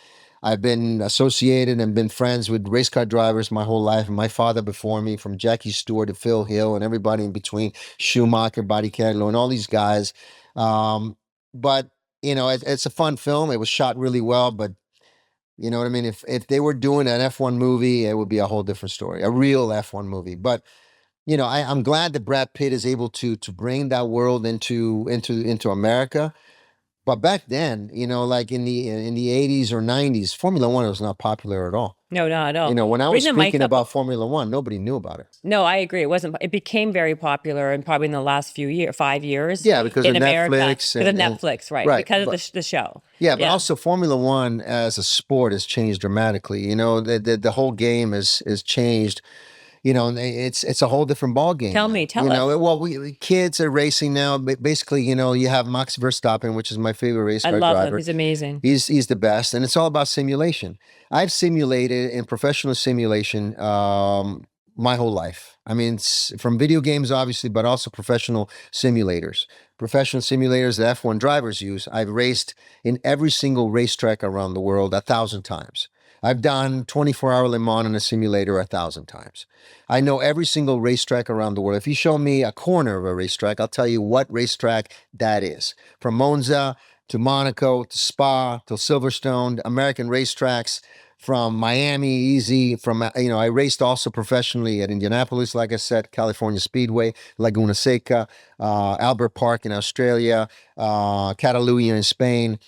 I've been associated and been friends with race car drivers my whole life. And my father before me, from Jackie Stewart to Phil Hill and everybody in between, Schumacher, Barrichello, and all these guys. But, it's a fun film. It was shot really well, but you know what I mean? If they were doing an F1 movie, it would be a whole different story, a real F1 movie. But, I'm glad that Brad Pitt is able to bring that world into America. But back then, like in the 80s or 90s, Formula One was not popular at all.
No, not at all.
When I was speaking about Formula One, nobody knew about it.
No, I agree. It became very popular and probably in the last 5 years.
Yeah, because
in
of
America,
Netflix.
Because of Netflix, right. Because of the show.
Yeah, but also Formula One as a sport has changed dramatically. The whole game has changed. It's a whole different ball game.
Tell us.
Well, kids are racing now. Basically, you have Max Verstappen, which is my favorite race car driver.
I love him. He's amazing.
He's the best, and it's all about simulation. I've simulated in professional simulation my whole life. I mean, it's from video games, obviously, but also professional simulators. Professional simulators that F1 drivers use. I've raced in every single racetrack around the world 1,000 times. I've done 24-hour Le Mans in a simulator 1,000 times. I know every single racetrack around the world. If you show me a corner of a racetrack, I'll tell you what racetrack that is. From Monza to Monaco to Spa to Silverstone, American racetracks, from Miami, easy. I raced also professionally at Indianapolis, like I said, California Speedway, Laguna Seca, Albert Park in Australia, Catalunya in Spain.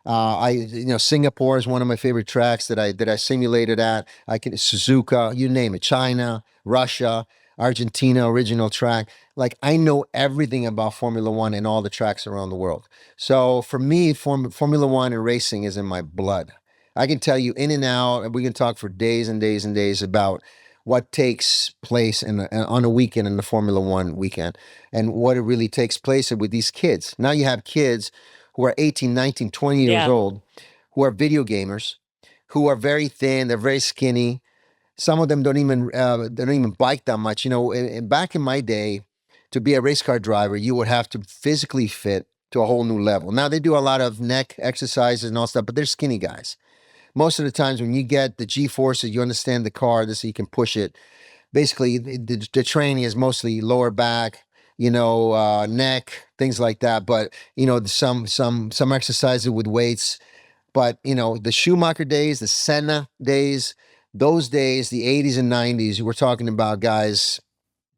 Singapore is one of my favorite tracks that I simulated at. Suzuka, you name it, China, Russia, Argentina, original track. Like, I know everything about Formula One and all the tracks around the world. So for me, Formula One and racing is in my blood. I can tell you in and out, and we can talk for days and days and days about what takes place on a weekend in the Formula One weekend and what it really takes place with these kids. Now you have kids who are 18, 19, 20 years old, who are video gamers, who are very thin, they're very skinny. Some of them don't even bike that much. You know, back in my day, to be a race car driver, you would have to physically fit to a whole new level. Now they do a lot of neck exercises and all stuff, but they're skinny guys. Most of the times when you get the G-forces, you understand the car, so you can push it. Basically, the training is mostly lower back, you know, neck, things like that. But you know, some exercises with weights. But you know, the Schumacher days, the Senna days, those days, the 80s and 90s, we're talking about guys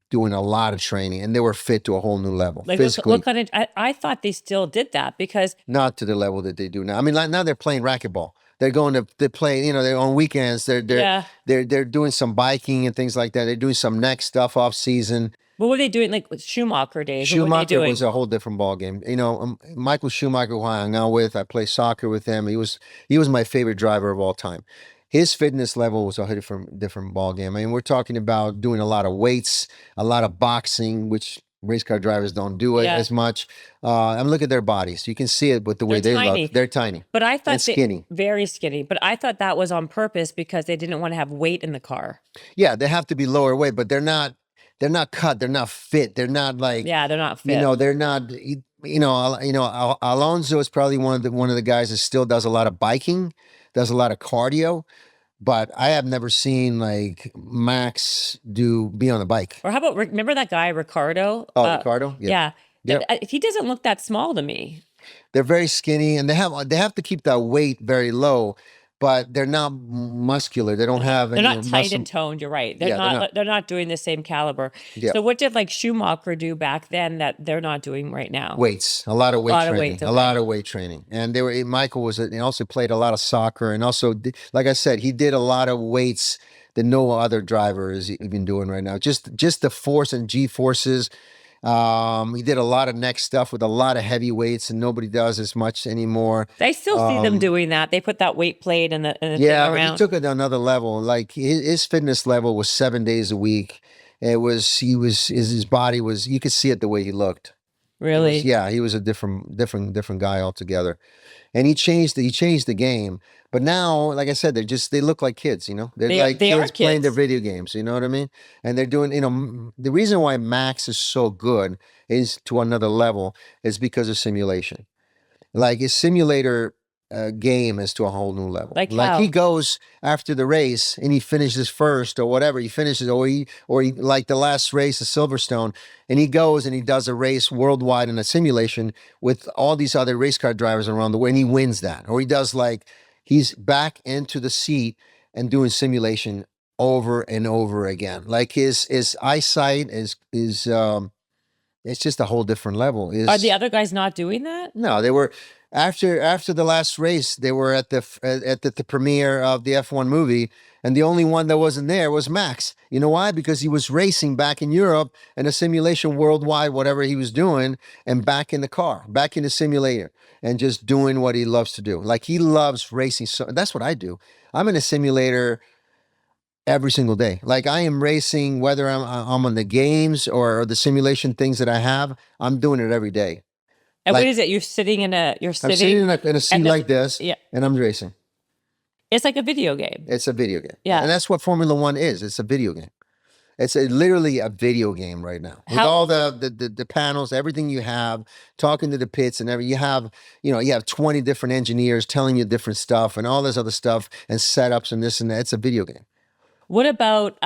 doing a lot of training, and they were fit to a whole new level.
Like,
physically.
What kind of? I thought they still did that because
not to the level that they do now. I mean, like now they're playing racquetball. They're going to play. You know, they're on weekends. They're doing some biking and things like that. They're doing some neck stuff off season.
What were they doing? Like with Schumacher days.
Schumacher was a whole different ball game. You know, Michael Schumacher, who I hung out with, I play soccer with him. He was my favorite driver of all time. His fitness level was a different ball game. I mean, we're talking about doing a lot of weights, a lot of boxing, which race car drivers don't do it as much. And look at their bodies. You can see it with the way they look. They're tiny.
But I thought
skinny.
Very skinny. But I thought that was on purpose because they didn't want to have weight in the car.
Yeah, they have to be lower weight, but they're not cut. They're not fit. They're not like,
they're not fit.
You know, they're not, Alonso is probably one of the guys that still does a lot of biking, does a lot of cardio. But I have never seen like Max be on the bike.
Or how about, remember that guy, Ricardo?
Oh, Ricardo?
Yeah. He doesn't look that small to me.
They're very skinny, and they have to keep that weight very low, but they're not muscular. They don't have
They're not tight and toned. You're right. They're not doing the same caliber. Yeah. So what did like Schumacher do back then that they're not doing right now?
Weights, a lot of weight training, a lot of weight training. And Michael he also played a lot of soccer, and also, like I said, he did a lot of weights that no other driver is even doing right now. Just the force and G forces. He did a lot of neck stuff with a lot of heavy weights, and nobody does as much anymore.
I still see them doing that. They put that weight plate and the thing around.
But he took it to another level. Like his fitness level was 7 days a week. His body was, you could see it the way he looked.
Really?
He was a different guy altogether. And he changed the game. But now, like I said, they look like kids, you know? They're like kids playing their video games, you know what I mean? And they're doing, the reason why Max is so good is to another level is because of simulation. Like his simulator game is to a whole new level.
Like how?
He goes after the race and he finishes first or whatever. He finishes, or he like the last race of Silverstone, and he goes and he does a race worldwide in a simulation with all these other race car drivers around the way, and he wins that. Or he does he's back into the seat and doing simulation over and over again. Like his eyesight is it's just a whole different level.
Are the other guys not doing that?
No, they were after the last race. They were at the premiere of the F1 movie, and the only one that wasn't there was Max. You know why? Because he was racing back in Europe in a simulation worldwide, whatever he was doing, and back in the car, back in the simulator, and just doing what he loves to do. Like he loves racing. So that's what I do. I'm in a simulator every single day. Like I am racing, whether I'm on the games or the simulation things that I have, I'm doing it every day.
And what is it? I'm sitting in a
seat like this, and I'm racing.
It's like a video game.
It's a video game.
Yeah.
And that's what Formula One is. It's a video game. It's literally a video game right now. With all the panels, everything you have, talking to the pits and everything. You have 20 different engineers telling you different stuff and all this other stuff and setups and this and that. It's a video game.
What about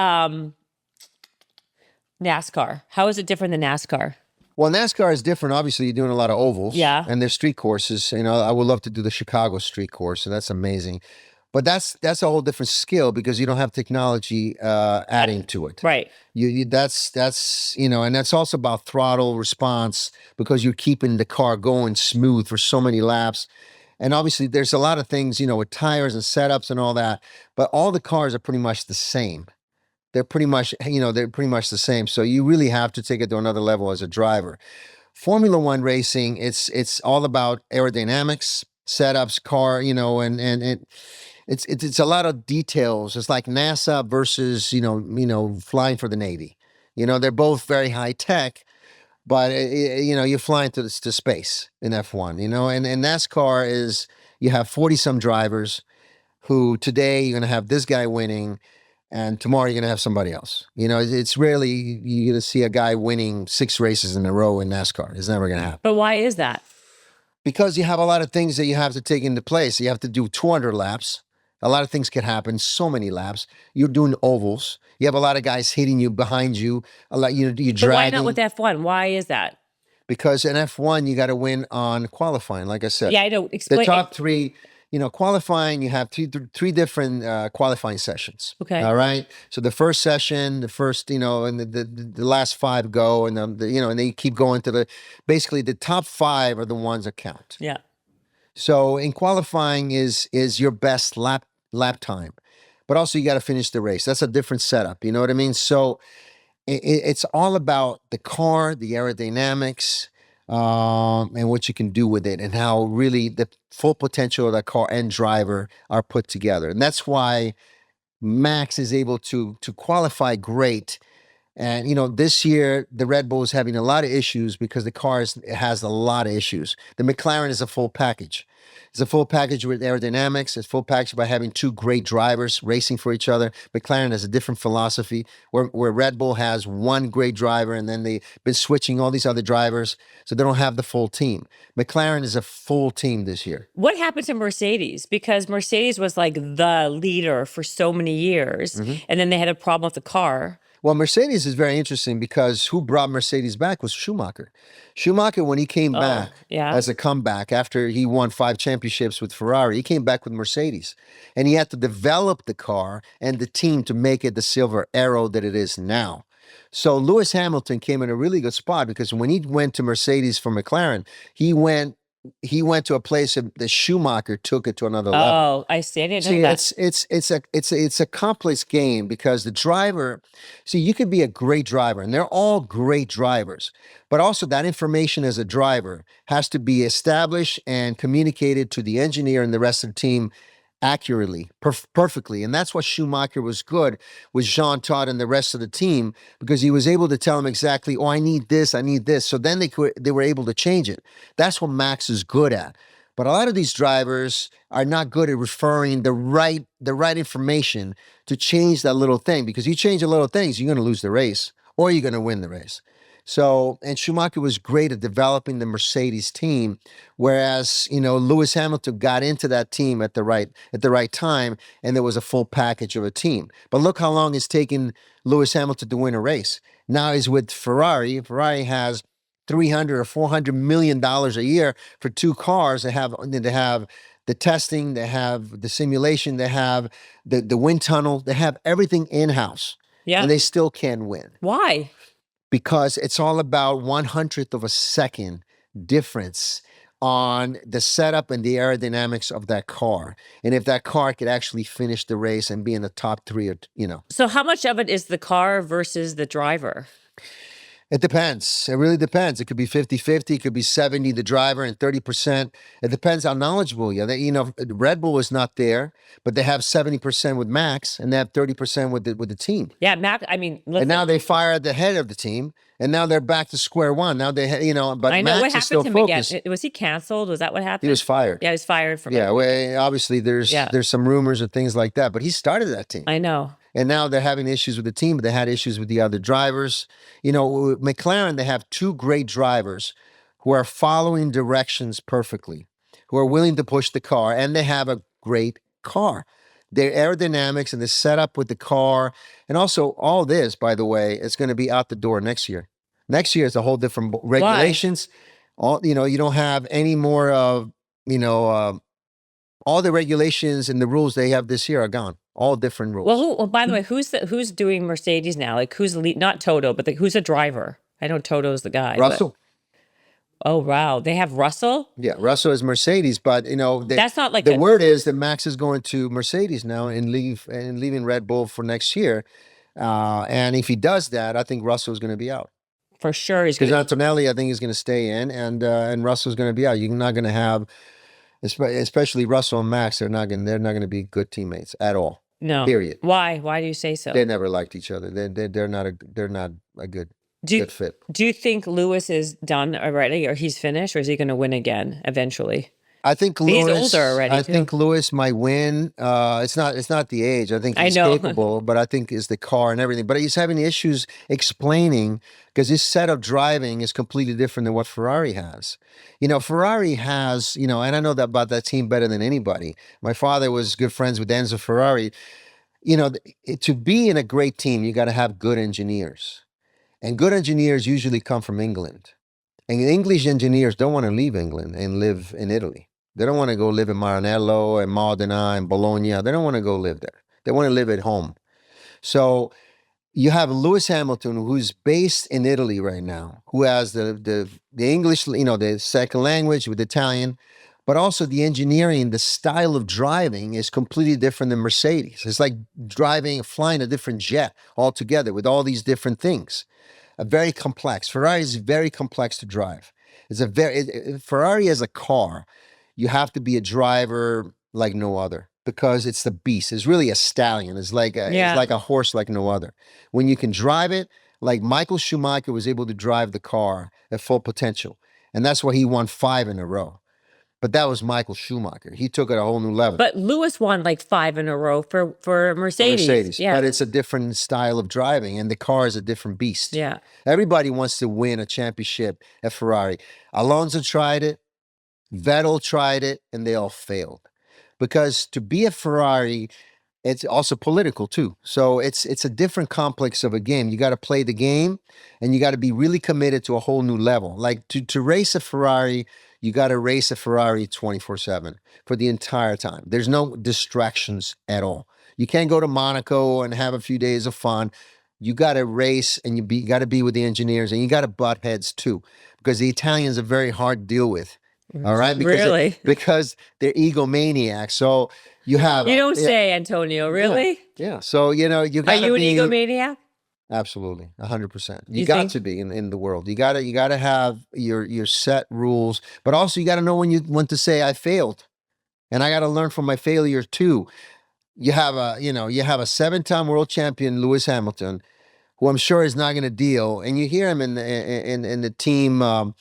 NASCAR? How is it different than NASCAR?
Well, NASCAR is different. Obviously, you're doing a lot of ovals.
Yeah.
And there's street courses. I would love to do the Chicago street course, so that's amazing. But that's a whole different skill because you don't have technology adding to it.
Right.
That's and that's also about throttle response because you're keeping the car going smooth for so many laps. And obviously, there's a lot of things, with tires and setups and all that. But all the cars are pretty much the same. They're pretty much the same. So you really have to take it to another level as a driver. Formula One racing, it's all about aerodynamics, setups, car, it's a lot of details. It's like NASA versus flying for the Navy. They're both very high tech, but you're flying to space in F1. And NASCAR is, you have 40 some drivers who today you're going to have this guy winning, and tomorrow you're going to have somebody else. It's rarely you're going to see a guy winning 6 races in a row in NASCAR. It's never going to happen.
But why is that?
Because you have a lot of things that you have to take into place. You have to do 200 laps. A lot of things can happen. So many laps. You're doing ovals. You have a lot of guys hitting you behind you. A lot. You're dragging.
But why not with F1? Why is that?
Because in F1 you got to win on qualifying. Like I said,
yeah, I don't explain.
The top 3. Qualifying, you have three different qualifying sessions.
Okay.
All right. So the first session, and the last 5 go, and and they keep going to basically the top 5 are the ones that count.
Yeah.
So in qualifying is your best lap time, but also you got to finish the race. That's a different setup. You know what I mean? So it's all about the car, the aerodynamics, and what you can do with it, and how really the full potential of that car and driver are put together. And that's why Max is able to qualify great. And this year the Red Bull is having a lot of issues because the car has a lot of issues. The McLaren is a full package. It's a full package with aerodynamics. It's full package by having 2 great drivers racing for each other. McLaren has a different philosophy where Red Bull has 1 great driver, and then they've been switching all these other drivers, so they don't have the full team. McLaren is a full team this year.
What happened to Mercedes? Because Mercedes was like the leader for so many years, and then they had a problem with the car.
Well, Mercedes is very interesting because who brought Mercedes back was Schumacher. Schumacher, when he came back as a comeback after he won 5 championships with Ferrari, he came back with Mercedes. And he had to develop the car and the team to make it the silver arrow that it is now. So Lewis Hamilton came in a really good spot because when he went to Mercedes from McLaren, he went to a place that Schumacher took it to another level.
Oh, I see. I didn't know that.
It's a complex game because the driver, you could be a great driver, and they're all great drivers, but also that information as a driver has to be established and communicated to the engineer and the rest of the team accurately, perfectly. And that's what Schumacher was good with Jean Todt and the rest of the team, because he was able to tell them exactly, oh, I need this. So then they were able to change it. That's what Max is good at. But a lot of these drivers are not good at referring the right information to change that little thing, because you change the little things, you're going to lose the race or you're going to win the race. So, and Schumacher was great at developing the Mercedes team, whereas, Lewis Hamilton got into that team at the right time, and there was a full package of a team. But look how long it's taken Lewis Hamilton to win a race. Now he's with Ferrari. Ferrari has $300 or $400 million a year for 2 cars. They have the testing, they have the simulation, they have the wind tunnel, they have everything in-house.
Yeah.
And they still can't win.
Why?
Because it's all about 1/100th of a second difference on the setup and the aerodynamics of that car. And if that car could actually finish the race and be in the top 3,
So how much of it is the car versus the driver?
It depends. It really depends. It could be 50-50. It could be 70 the driver and 30%. It depends how knowledgeable you are. Red Bull is not there, but they have 70% with Max, and they have 30% with the team.
Yeah, Max. I mean,
and now they fired the head of the team, and now they're back to square one. Now but
I know
Max
what
is still
happened to him
focused.
again. Was he canceled? Was that what happened?
He was fired.
Yeah, he was fired from.
Yeah, well, obviously there's some rumors of things like that, but he started that team.
I know.
And now they're having issues with the team, but they had issues with the other drivers. McLaren, they have 2 great drivers who are following directions perfectly, who are willing to push the car, and they have a great car. Their aerodynamics and the setup with the car, and also all this, by the way, is going to be out the door next year. Next year is a whole different regulations.
Why?
You don't have any more of, all the regulations and the rules they have this year are gone. All different rules.
Well, by the way, who's doing Mercedes now? Like, who's the lead? Not Toto, but who's a driver? I know Toto's the guy.
Russell.
Oh, wow. They have Russell?
Yeah, Russell is Mercedes, but
that's not like
the word is that Max is going to Mercedes now and leaving Red Bull for next year. And if he does that, I think Russell is going to be out.
For sure,
because Antonelli, I think, is going to stay in, and Russell's going to be out. You're not going to have Especially Russell and Max, they're not gonna be good teammates at all.
No.
Period.
Why? Why do you say so?
They never liked each other. They're not a good fit.
Do you think Lewis is done already, or he's finished, or is he going to win again eventually?
I think Lewis.
He's older already.
I think Lewis might win. It's not the age. I think he's capable, but I think it's the car and everything. But he's having issues explaining because his set of driving is completely different than what Ferrari has. Ferrari has, and I know that about that team better than anybody. My father was good friends with Enzo Ferrari. To be in a great team, you got to have good engineers, and good engineers usually come from England. And English engineers don't want to leave England and live in Italy. They don't want to go live in Maranello and Modena and Bologna. They don't want to go live there. They want to live at home. So you have Lewis Hamilton, who's based in Italy right now, who has the English, the second language with Italian, but also the engineering, the style of driving is completely different than Mercedes. It's like flying a different jet altogether with all these different things. Very complex. Ferrari is very complex to drive. Ferrari as a car, you have to be a driver like no other because it's the beast. It's really a stallion. It's like a horse like no other. When you can drive it, like Michael Schumacher was able to drive the car at full potential. And that's why he won 5 in a row. But that was Michael Schumacher. He took it a whole new level.
But Lewis won like 5 in a row for Mercedes.
Yeah. But it's a different style of driving, and the car is a different beast.
Yeah.
Everybody wants to win a championship at Ferrari. Alonso tried it. Vettel tried it, and they all failed. Because to be a Ferrari, it's also political too. So it's a different complex of a game. You got to play the game, and you got to be really committed to a whole new level. Like to race a Ferrari, you got to race a Ferrari 24/7 for the entire time. There's no distractions at all. You can't go to Monaco and have a few days of fun. You got to race, and you got to be with the engineers, and you got to butt heads too, because the Italians are very hard to deal with. All right, because they're egomaniacs. So you don't
say, Antonio, really?
Yeah. So you got.
Are you an egomaniac?
Absolutely, 100%. You got to be in the world. You got to have your set rules, but also you got to know when to say I failed, and I got to learn from my failure too. You have a 7-time world champion Lewis Hamilton, who I'm sure is not going to deal, and you hear him in the team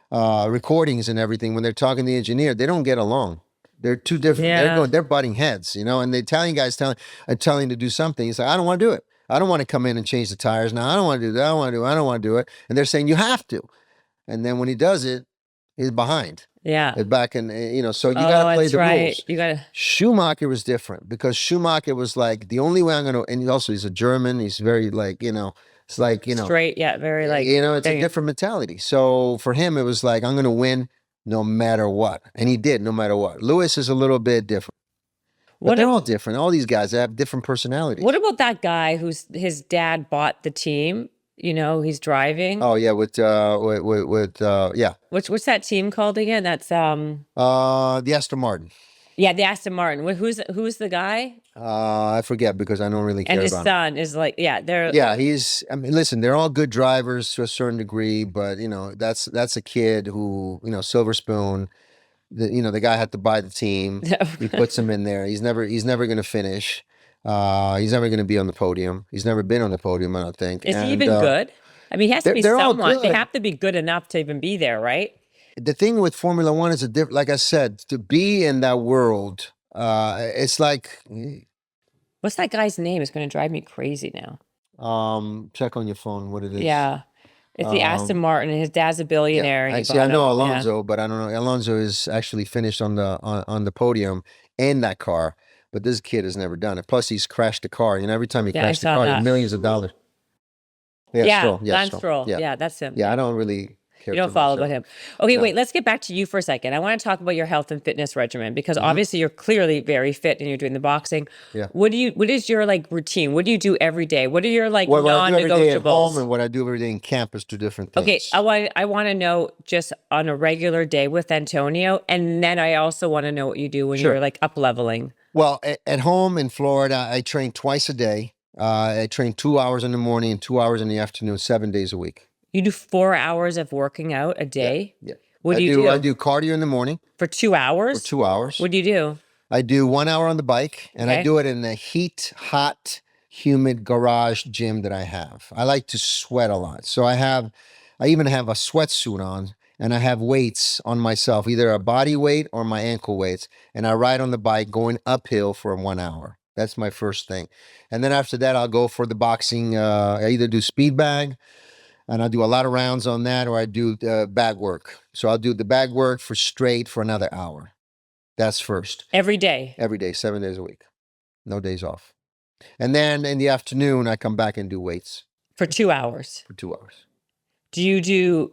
recordings and everything when they're talking to the engineer. They don't get along. They're too different. Yeah. They're butting heads, and the Italian guy's telling to do something. He's like, I don't want to do it. I don't want to come in and change the tires now. I don't want to do that. I don't want to do it. And they're saying you have to. And then when he does it, he's behind.
Yeah.
Back in, so you got to play the rules.
You got to.
Schumacher was different because Schumacher was like, the only way I'm going to, and he's a German. He's very it's like,
straight. Yeah. Very like,
it's a different mentality. So for him, it was like, I'm going to win no matter what. And he did no matter what. Lewis is a little bit different. But they're all different. All these guys have different personalities.
What about that guy his dad bought the team? He's driving.
Oh yeah, with yeah.
What's that team called again? That's
the Aston Martin.
Yeah, the Aston Martin. Who's the guy?
I forget because I don't really care about him.
And his son is like, they're.
Yeah, listen, they're all good drivers to a certain degree, but that's a kid who silver spoon. The guy had to buy the team. He puts him in there. He's never going to finish. He's never going to be on the podium. He's never been on the podium, I don't think.
Is he even good? I mean, he has to be someone. They have to be good enough to even be there, right?
The thing with Formula One is like I said, to be in that world, it's like.
What's that guy's name? It's going to drive me crazy now.
Check on your phone what it is.
Yeah. It's the Aston Martin, and his dad's a billionaire.
Yeah. I know Alonso, but I don't know. Alonso is actually finished on the podium in that car, but this kid has never done it. Plus, he's crashed the car. Every time he crashed the car, millions of dollars.
Lance Stroll. Yeah, that's him.
Yeah, I don't really care.
You don't follow about him. Okay, wait, let's get back to you for a second. I want to talk about your health and fitness regimen because obviously you're clearly very fit and you're doing the boxing.
Yeah.
What is your routine? What do you do every day? What are your non-negotiables?
What I do every day at home and what I do every day in camp is 2 different things.
Okay, I want to know just on a regular day with Antonio, and then I also want to know what you do when you're up leveling.
Well, at home in Florida, I train twice a day. I train 2 hours in the morning and 2 hours in the afternoon, 7 days a week.
You do 4 hours of working out a day?
Yeah.
What do you do?
I do cardio in the morning.
For 2 hours?
For 2 hours.
What do you do?
I do 1 hour on the bike, and I do it in the hot, humid garage gym that I have. I like to sweat a lot. So I even have a sweatsuit on, and I have weights on myself, either a body weight or my ankle weights. And I ride on the bike going uphill for 1 hour. That's my first thing. And then after that, I'll go for the boxing. I either do speed bag, and I'll do a lot of rounds on that, or I do bag work. So I'll do the bag work for another hour. That's first.
Every day?
Every day, 7 days a week. No days off. And then in the afternoon, I come back and do weights.
For 2 hours?
For 2 hours.
Do you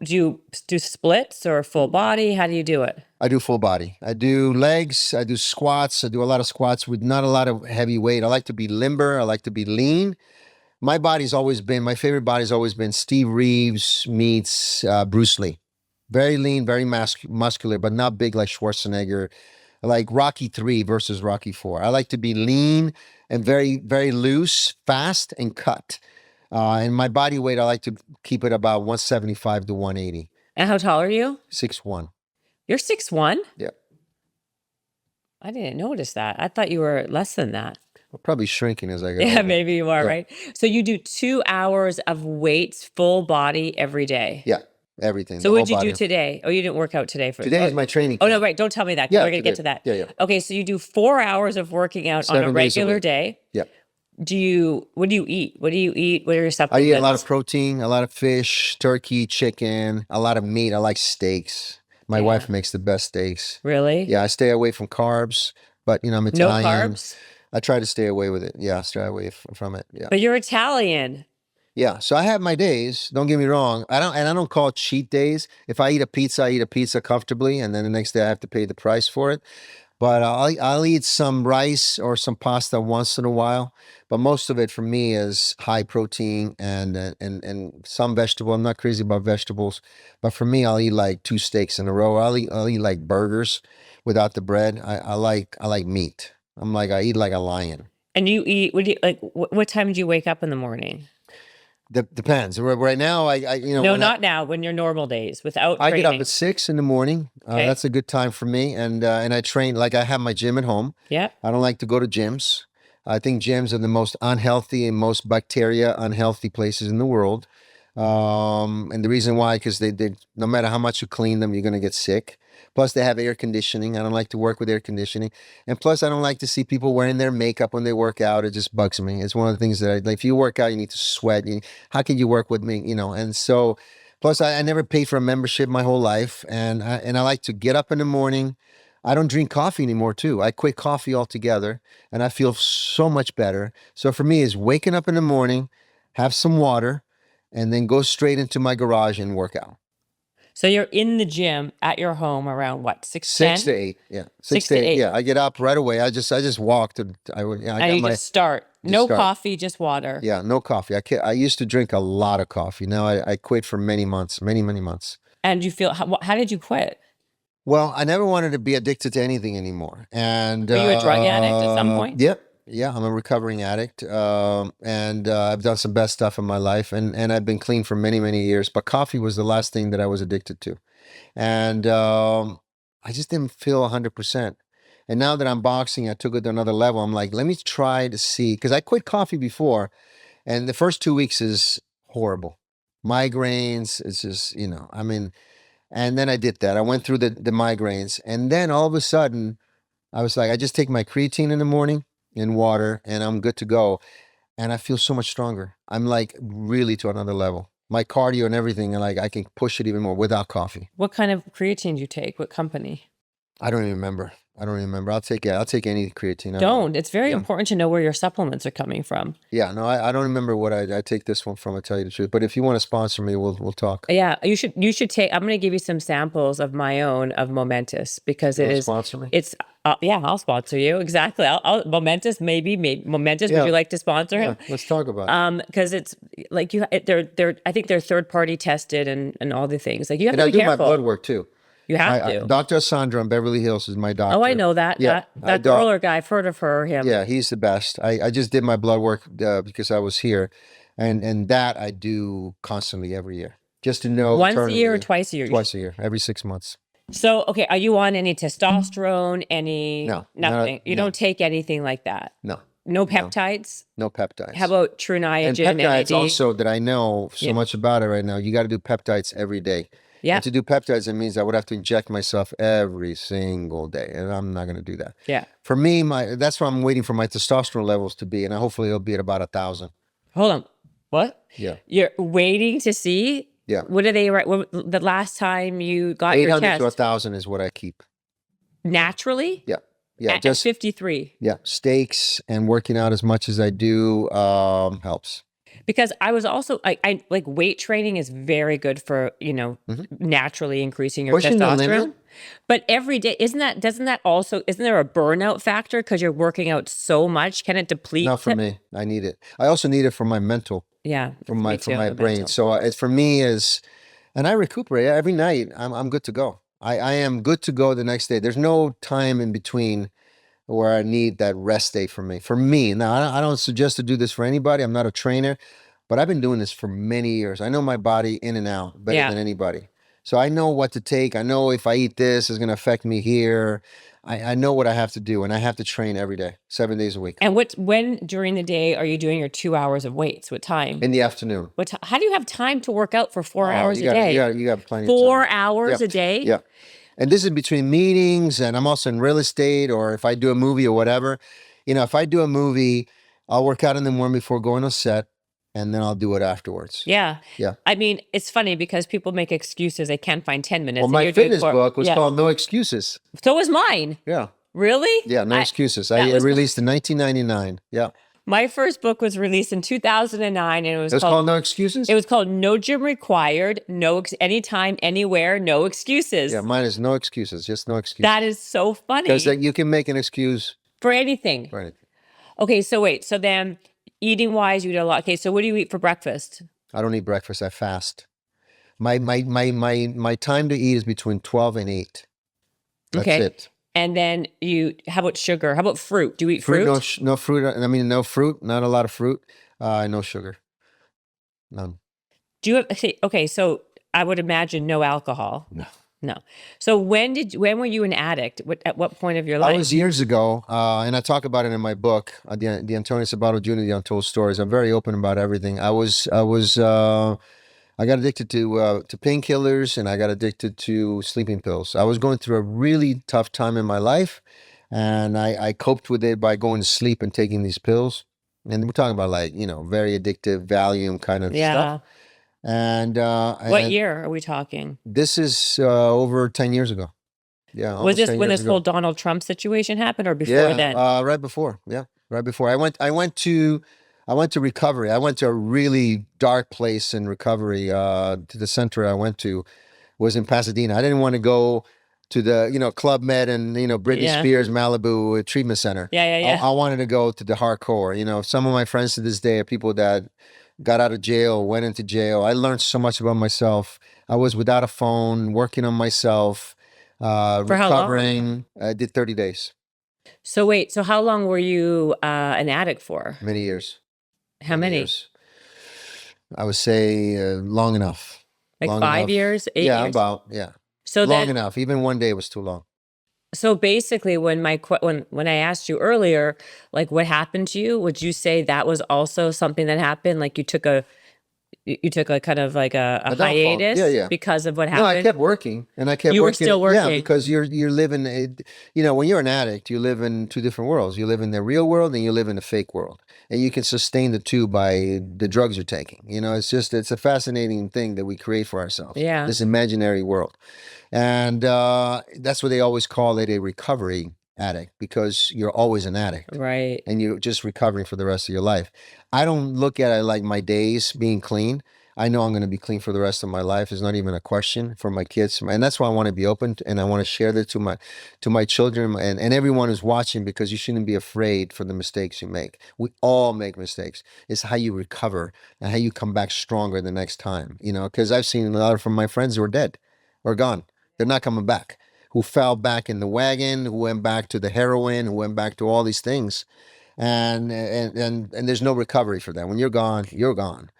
do splits or full body? How do you do it?
I do full body. I do legs. I do squats. I do a lot of squats with not a lot of heavy weight. I like to be limber. I like to be lean. My favorite body's always been Steve Reeves meets Bruce Lee. Very lean, very muscular, but not big like Schwarzenegger. Like Rocky 3 versus Rocky 4. I like to be lean and very, very loose, fast, and cut. And my body weight, I like to keep it about 175 to 180.
And how tall are you?
6'1".
You're 6'1"?
Yeah.
I didn't notice that. I thought you were less than that.
I'm probably shrinking as I go.
Yeah, maybe you are, right? So you do 2 hours of weights, full body every day?
Yeah, everything.
So what did you do today? Oh, you didn't work out today.
Today is my training.
Oh, no, right. Don't tell me that.
Yeah,
we're going to get to that.
Yeah.
Okay, so you do 4 hours of working out on a regular day.
Yeah.
What do you eat? What do you eat? What are your
I
supplements?
eat a lot of protein, a lot of fish, turkey, chicken, a lot of meat. I like steaks. My wife makes the best steaks.
Really?
Yeah, I stay away from carbs, but I'm Italian.
No carbs?
I try to stay away with it. Yeah, stay away from it. Yeah.
But you're Italian.
Yeah, so I have my days. Don't get me wrong. I don't call it cheat days. If I eat a pizza comfortably, and then the next day I have to pay the price for it. But I'll eat some rice or some pasta once in a while. But most of it for me is high protein and some vegetable. I'm not crazy about vegetables, but for me, I'll eat like 2 steaks in a row. I'll eat like burgers without the bread. I like meat. I eat like a lion.
And you eat? What time do you wake up in the morning?
Depends. Right now,
No, not now. When your normal days, without training.
I get up at 6 in the morning.
Okay.
That's a good time for me, and I train. Like I have my gym at home.
Yeah.
I don't like to go to gyms. I think gyms are the most unhealthy and most bacteria unhealthy places in the world. And the reason why, because they no matter how much you clean them, you're going to get sick. Plus, they have air conditioning. I don't like to work with air conditioning. And plus, I don't like to see people wearing their makeup when they work out. It just bugs me. It's one of the things that if you work out, you need to sweat. How can you work with me? And so, plus, I never paid for a membership my whole life. And I like to get up in the morning. I don't drink coffee anymore, too. I quit coffee altogether, and I feel so much better. So for me, is waking up in the morning, have some water, and then go straight into my garage and work out.
So you're in the gym at your home around what, 6:10?
6 to 8, yeah.
6 to 8.
Yeah, I get up right away. I just walked.
And you just start. No coffee, just water.
Yeah, no coffee. I used to drink a lot of coffee. Now I quit for many months, many months.
And you feel, how did you quit?
Well, I never wanted to be addicted to anything anymore. And
were you a drug addict at some point?
Yep. Yeah, I'm a recovering addict, and I've done some bad stuff in my life, and I've been clean for many years. But coffee was the last thing that I was addicted to, and I just didn't feel 100%. And now that I'm boxing, I took it to another level. I'm like, let me try to see, because I quit coffee before, and the first 2 weeks is horrible. Migraines, it's just, and then I did that. I went through the migraines, and then all of a sudden, I was like, I just take my creatine in the morning and water, and I'm good to go. And I feel so much stronger. I'm like really to another level. My cardio and everything, and like I can push it even more without coffee.
What kind of creatine do you take? What company?
I don't even remember. I'll take any creatine.
Don't. It's very important to know where your supplements are coming from.
Yeah, no, I don't remember what I take this one from, I tell you the truth. But if you want to sponsor me, we'll talk.
Yeah, you should take, I'm going to give you some samples of my own of Momentous, because
sponsor me?
It's yeah, I'll sponsor you. Exactly. Momentous, maybe Momentous.
Yeah.
Would you like to sponsor him?
Yeah, let's talk about it.
Because it's like they're I think they're third party tested and all the things. Like you have to be careful.
And I do my blood work too.
You have to.
Dr. Sandra in Beverly Hills is my doctor.
Oh, I know that.
Yeah,
that girl or guy. I've heard of her or him.
Yeah, he's the best. I just did my blood work because I was here, and that I do constantly every year, just to know.
Once a year or twice a year?
Twice a year, every 6 months.
So, okay, are you on any testosterone, any
No,
nothing? You don't take anything like that?
no,
No peptides?
no peptides.
How about True
And
Niagen,
peptides
NAD?
also that I know so
Yeah.
much about it right now. You got to do peptides every day.
Yeah.
And to do peptides, it means I would have to inject myself every single day, and I'm not going to do that.
Yeah.
For me, that's why I'm waiting for my testosterone levels to be, and hopefully it'll be at about 1,000.
Hold on. What?
Yeah.
You're waiting to see?
Yeah.
What are they? The last time you got your
800
test?
to 1,000 is what I keep.
Naturally?
Yeah. Yeah.
At 53.
Yeah. Steaks and working out as much as I do helps.
Because I was also I like weight training is very good for, naturally increasing your
Pushing the
testosterone.
limit.
But every day, isn't there a burnout factor because you're working out so much? Can it deplete?
Not for me. I need it. I also need it for my mental.
Yeah.
For my brain.
Mental.
So it's for me and I recuperate every night. I'm good to go. I am good to go the next day. There's no time in between where I need that rest day for me. For me, now I don't suggest to do this for anybody. I'm not a trainer, but I've been doing this for many years. I know my body in and out better than anybody. So I know what to take. I know if I eat this, it's going to affect me here. I know what I have to do, and I have to train every day, 7 days a week.
And when during the day are you doing your 2 hours of weights? What time?
In the afternoon.
How do you have time to work out for 4 hours a day?
You got plenty of time.
4 hours a day?
Yeah. And this is between meetings, and I'm also in real estate, or if I do a movie or whatever. If I do a movie, I'll work out in the morning before going on set, and then I'll do it afterwards.
Yeah.
Yeah.
I mean, it's funny because people make excuses. They can't find 10 minutes.
Well, my fitness book was called No Excuses.
So was mine.
Yeah.
Really?
Yeah, No Excuses. I released in 1999. Yeah.
My first book was released in 2009, and it was
called No Excuses?
It was called No Gym Required, Anytime, Anywhere, No Excuses.
Yeah, mine is No Excuses, just No Excuses.
That is so funny.
Because you can make an excuse.
For anything.
For anything.
Okay, so wait. So then, eating-wise, you eat a lot. Okay, so what do you eat for breakfast?
I don't eat breakfast. I fast. My time to eat is between 12 and 8. That's it.
And then how about sugar? How about fruit? Do you eat fruit?
No fruit. I mean, no fruit, not a lot of fruit. No sugar. None.
Do you have, okay, so I would imagine no alcohol. No. So when were you an addict? At what point of your life?
I was years ago, and I talk about it in my book, the Antonio Sabato Jr. The Untold Stories. I'm very open about everything. I got addicted to painkillers, and I got addicted to sleeping pills. I was going through a really tough time in my life, and I coped with it by going to sleep and taking these pills. And we're talking about very addictive Valium kind of stuff. And
what year are we talking?
This is over 10 years ago. Yeah.
Was this when this whole Donald Trump situation happened, or before then?
Right before. Yeah, right before. I went to recovery. I went to a really dark place in recovery. To the center I went to was in Pasadena. I didn't want to go to the Club Med and Britney Spears Malibu treatment center.
Yeah.
I wanted to go to the hardcore. Some of my friends to this day are people that got out of jail, went into jail. I learned so much about myself. I was without a phone, working on myself,
For
recovering.
How long?
I did 30 days.
So wait, so how long were you an addict for?
Many years.
How many?
Years. I would say long enough.
Like long 5 years, 8 years?
Yeah.
So
long enough. Even one day was too long.
So basically, when I asked you earlier, like what happened to you, would you say that was also something that happened? Like you took a kind of like a hiatus because of what happened?
No, I kept working, and I kept
You
working.
were still working.
Yeah, because you're living, when you're an addict, you live in two different worlds. You live in the real world and you live in the fake world. And you can sustain the two by the drugs you're taking. It's a fascinating thing that we create for ourselves.
Yeah.
This imaginary world. And that's what they always call it, a recovery addict, because you're always an addict.
Right.
And you're just recovering for the rest of your life. I don't look at it like my days being clean. I know I'm going to be clean for the rest of my life. It's not even a question for my kids. And that's why I want to be open, and I want to share that to my children and everyone who's watching, because you shouldn't be afraid for the mistakes you make. We all make mistakes. It's how you recover and how you come back stronger the next time, because I've seen a lot from my friends who are dead or gone. They're not coming back, who fell back in the wagon, who went back to the heroin, who went back to all these things. And there's no recovery for that. When you're gone, you're gone.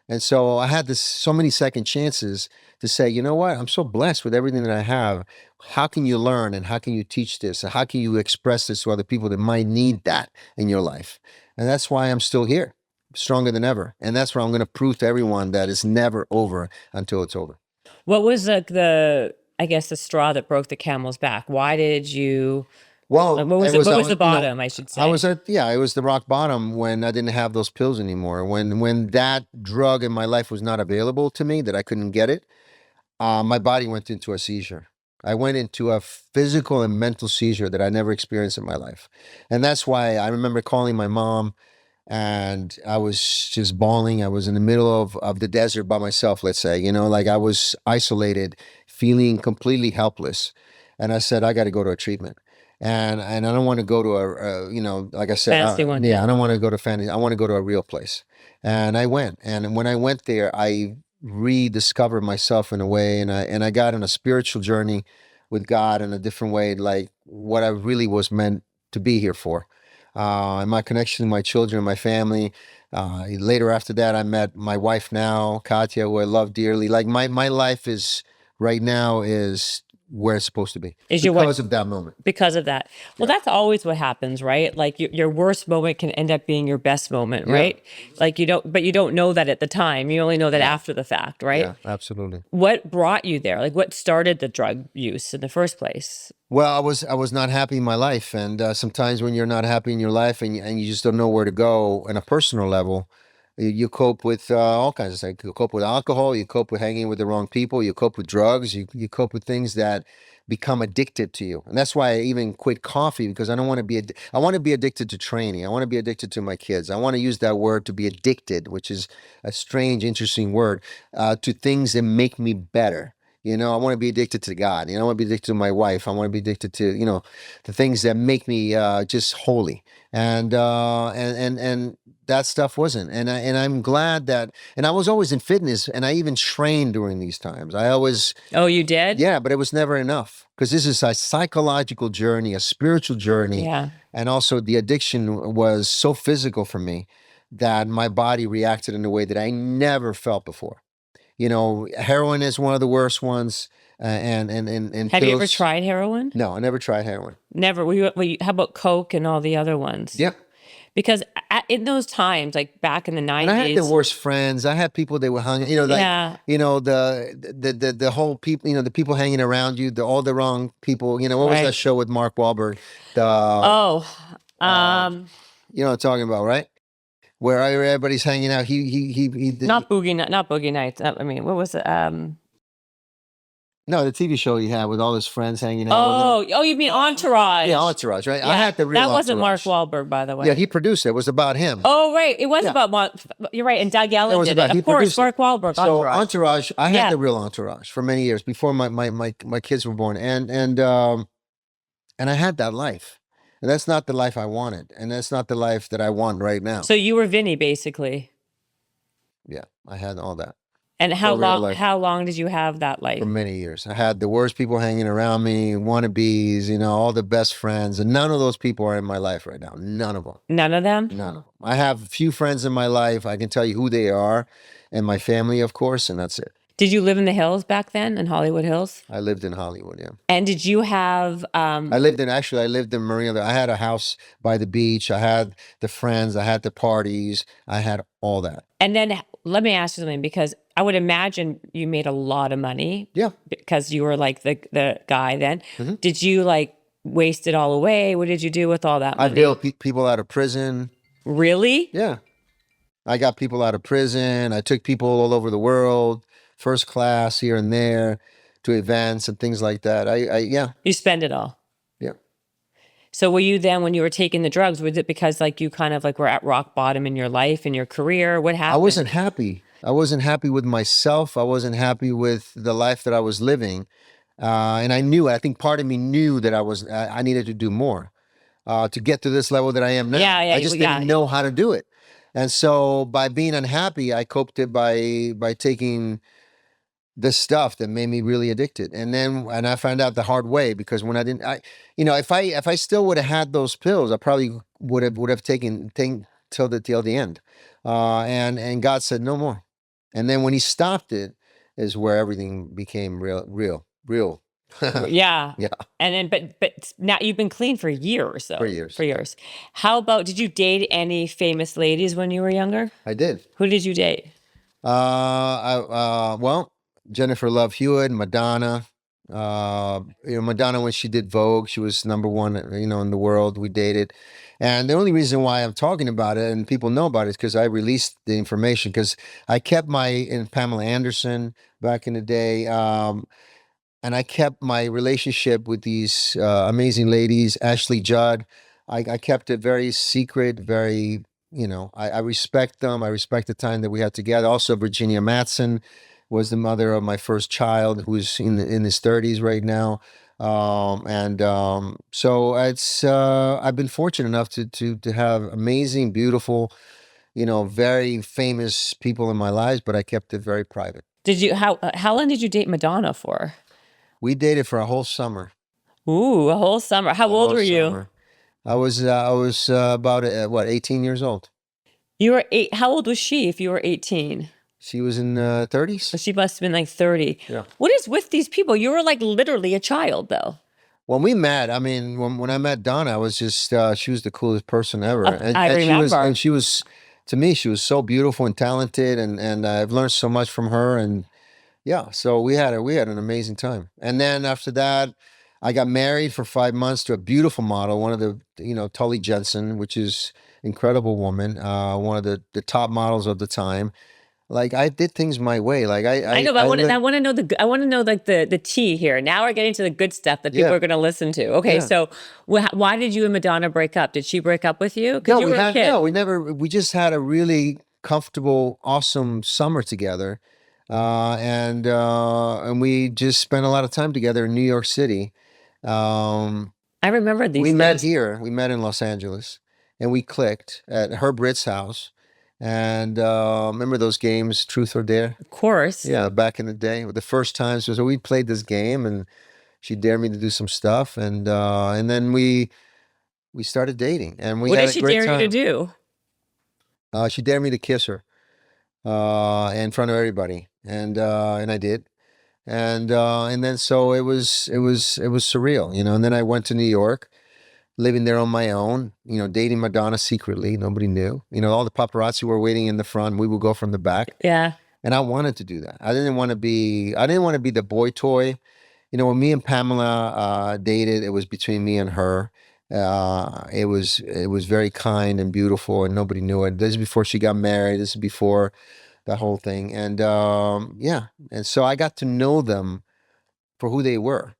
And so I had so many second chances to say, you know what, I'm so blessed with everything that I have. How can you learn and how can you teach this? And how can you express this to other people that might need that in your life? And that's why I'm still here, stronger than ever. And that's where I'm going to prove to everyone that it's never over until it's over.
What was I guess, the straw that broke the camel's back? Why did you?
Well,
what was the bottom? I should say.
I was it was the rock bottom when I didn't have those pills anymore. When that drug in my life was not available to me, that I couldn't get it, my body went into a seizure. I went into a physical and mental seizure that I never experienced in my life, and that's why I remember calling my mom. And I was just bawling. I was in the middle of the desert by myself, let's say, like I was isolated, feeling completely helpless. And I said, I got to go to a treatment. And I don't want to go to like I said,
fancy one.
Yeah, I don't want to go to fantasy. I want to go to a real place. And I went. And when I went there, I rediscovered myself in a way. And I got on a spiritual journey with God in a different way, like what I really was meant to be here for. And my connection to my children, my family. Later after that, I met my wife now, Katya, who I love dearly. Like my life is right now is where it's supposed to be because of that moment.
Because of that. Well, that's always what happens, right? Like your worst moment can end up being your best moment, right? Like you don't know that at the time. You only know that after the fact, right?
Yeah, absolutely.
What brought you there? Like what started the drug use in the first place?
Well, I was not happy in my life, and sometimes when you're not happy in your life and you just don't know where to go on a personal level, you cope with all kinds of things. You cope with alcohol, you cope with hanging with the wrong people, you cope with drugs, you cope with things that become addicted to you. And that's why I even quit coffee, because I don't want to be, I want to be addicted to training. I want to be addicted to my kids. I want to use that word to be addicted, which is a strange, interesting word, to things that make me better. I want to be addicted to God. I want to be addicted to my wife. I want to be addicted to, the things that make me just holy. And that stuff wasn't. And I'm glad that, and I was always in fitness, and I even trained during these times. I always.
Oh, you did?
Yeah, but it was never enough, because this is a psychological journey, a spiritual journey.
Yeah.
And also the addiction was so physical for me that my body reacted in a way that I never felt before. Heroin is one of the worst ones. And
have you ever tried heroin?
No, I never tried heroin.
Never. How about coke and all the other ones?
Yep.
Because in those times, like back in the 90s,
and I had the worst friends. I had people that were hung, the whole people, the people hanging around you, all the wrong people. What was that show with Mark Wahlberg? You know what I'm talking about, right? Where everybody's hanging out. He
not Boogie Nights. I mean, what was it?
No, the TV show he had with all his friends hanging out.
Oh, you mean Entourage?
Yeah, Entourage, right?
Yeah,
I had the real.
That wasn't
Entourage.
Mark Wahlberg, by the way.
Yeah, he produced it. It was about him.
Oh, right. It was about Mark. You're right. And Doug Ellen did it. Of course, Mark Wahlberg.
So Entourage, I had the real Entourage for many years before my kids were born, and I had that life. And that's not the life I wanted. And that's not the life that I want right now.
So you were Vinny, basically.
Yeah, I had all that.
And how long did you have that life?
For many years. I had the worst people hanging around me, wannabes, all the best friends. And none of those people are in my life right now. None of them.
None of them?
None of them. I have a few friends in my life. I can tell you who they are. And my family, of course, and that's it.
Did you live in the hills back then, in Hollywood Hills?
I lived in Hollywood, yeah.
And did you have...
I lived in Marina. I had a house by the beach. I had the friends. I had the parties. I had all that.
And then let me ask you something, because I would imagine you made a lot of money.
Yeah.
Because you were like the guy then.
Mm-hmm.
Did you like waste it all away? What did you do with all that money?
I bailed people out of prison.
Really?
Yeah. I got people out of prison. I took people all over the world, first class here and there, to events and things like that. Yeah.
You spend it all.
Yeah.
So were you then, when you were taking the drugs, was it because like you kind of like were at rock bottom in your life, in your career? What happened?
I wasn't happy. I wasn't happy with myself. I wasn't happy with the life that I was living. And I think part of me knew that I needed to do more to get to this level that I am now.
Yeah,
I just didn't know how to do it. And so by being unhappy, I coped it by taking the stuff that made me really addicted. And I found out the hard way, because when if I still would have had those pills, I probably would have taken till the end. And God said, no more. And then when he stopped it is where everything became real.
Yeah.
Yeah.
And then, but now you've been clean for years, though.
For years.
For years. How about, did you date any famous ladies when you were younger?
I did.
Who did you date?
Well, Jennifer Love Hewitt, Madonna. Madonna, when she did Vogue, she was number one, in the world. We dated. And the only reason why I'm talking about it and people know about it is because I released the information, because I kept in Pamela Anderson back in the day. And I kept my relationship with these amazing ladies, Ashley Judd. I kept it very secret, very, I respect them. I respect the time that we had together. Also, Virginia Madsen was the mother of my first child, who's in his 30s right now. So I've been fortunate enough to have amazing, beautiful, very famous people in my lives, but I kept it very private.
How long did you date Madonna for?
We dated for a whole summer.
Ooh, a whole summer. How old were you?
I was about 18 years old.
You were 8. How old was she if you were 18?
She was in 30s.
So she must have been like 30.
Yeah.
What is with these people? You were like literally a child, though.
When we met, I mean, when I met Donna, I was just she was the coolest person ever.
I remember.
She was, to me, she was so beautiful and talented, and I've learned so much from her. And yeah, so we had an amazing time. And then after that, I got married for 5 months to a beautiful model, one of the, Tully Jensen, which is incredible woman, one of the top models of the time. Like, I did things my way. Like
I know, but I want to know like the tea here. Now we're getting to the good stuff that people are going to listen to. Okay, so why did you and Madonna break up? Did she break up with you?
No, we never. We just had a really comfortable, awesome summer together, and we just spent a lot of time together in New York City.
I remember these.
We met here. We met in Los Angeles, and we clicked at Herb Ritt's house. And remember those games, Truth or Dare?
Of course.
Yeah, back in the day, the first time. So we played this game, and she dared me to do some stuff, and then we started dating, and we
what
had
did she
a great
dare
time.
you to do?
She dared me to kiss her in front of everybody, and I did, and then so it was surreal, And then I went to New York, living there on my own, dating Madonna secretly. Nobody knew. All the paparazzi were waiting in the front. We would go from the back.
Yeah.
And I wanted to do that. I didn't want to be the boy toy. When me and Pamela dated, it was between me and her. It was very kind and beautiful, and nobody knew it. This is before she got married. This is before that whole thing. And and so I got to know them for who they were,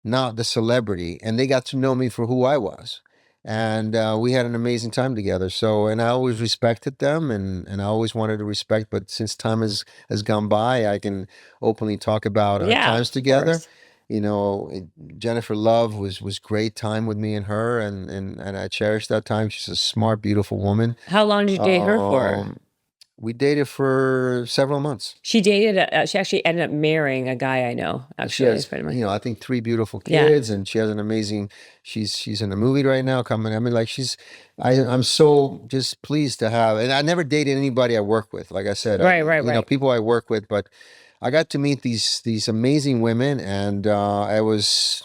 not the celebrity, and they got to know me for who I was. And we had an amazing time together. So, and I always respected them, and I always wanted to respect. But since time has gone by, I can openly talk about our times together. Jennifer Love was great time with me and her, and I cherish that time. She's a smart, beautiful woman.
How long did you date her for?
We dated for several months.
She she actually ended up marrying a guy I know. Actually,
she has, I think 3 beautiful kids, and she has an amazing. She's in a movie right now coming. I mean, like I'm so just pleased to have. And I never dated anybody I work with. Like I said,
right.
People I work with, but I got to meet these amazing women, and I was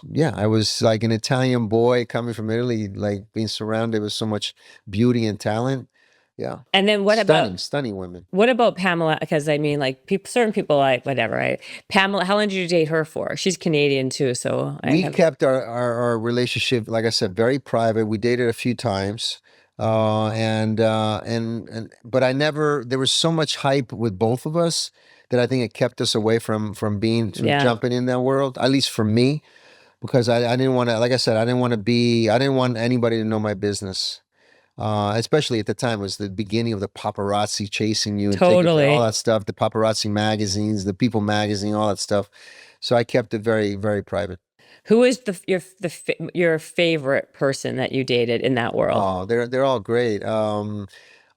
like an Italian boy coming from Italy, like being surrounded with so much beauty and talent. Yeah.
And then
stunning women.
What about Pamela? Because I mean, like certain people, like whatever, right? Pamela, how long did you date her for? She's Canadian too, so
we kept our relationship, like I said, very private. We dated a few times, but I never. There was so much hype with both of us that I think it kept us away from jumping in that world. At least for me, because I didn't want to. Like I said, I didn't want anybody to know my business. Especially at the time, it was the beginning of the paparazzi chasing you and
totally
all that stuff, the paparazzi magazines, the People magazine, all that stuff. So I kept it very, very private.
Who is your favorite person that you dated in that world?
Oh, they're all great.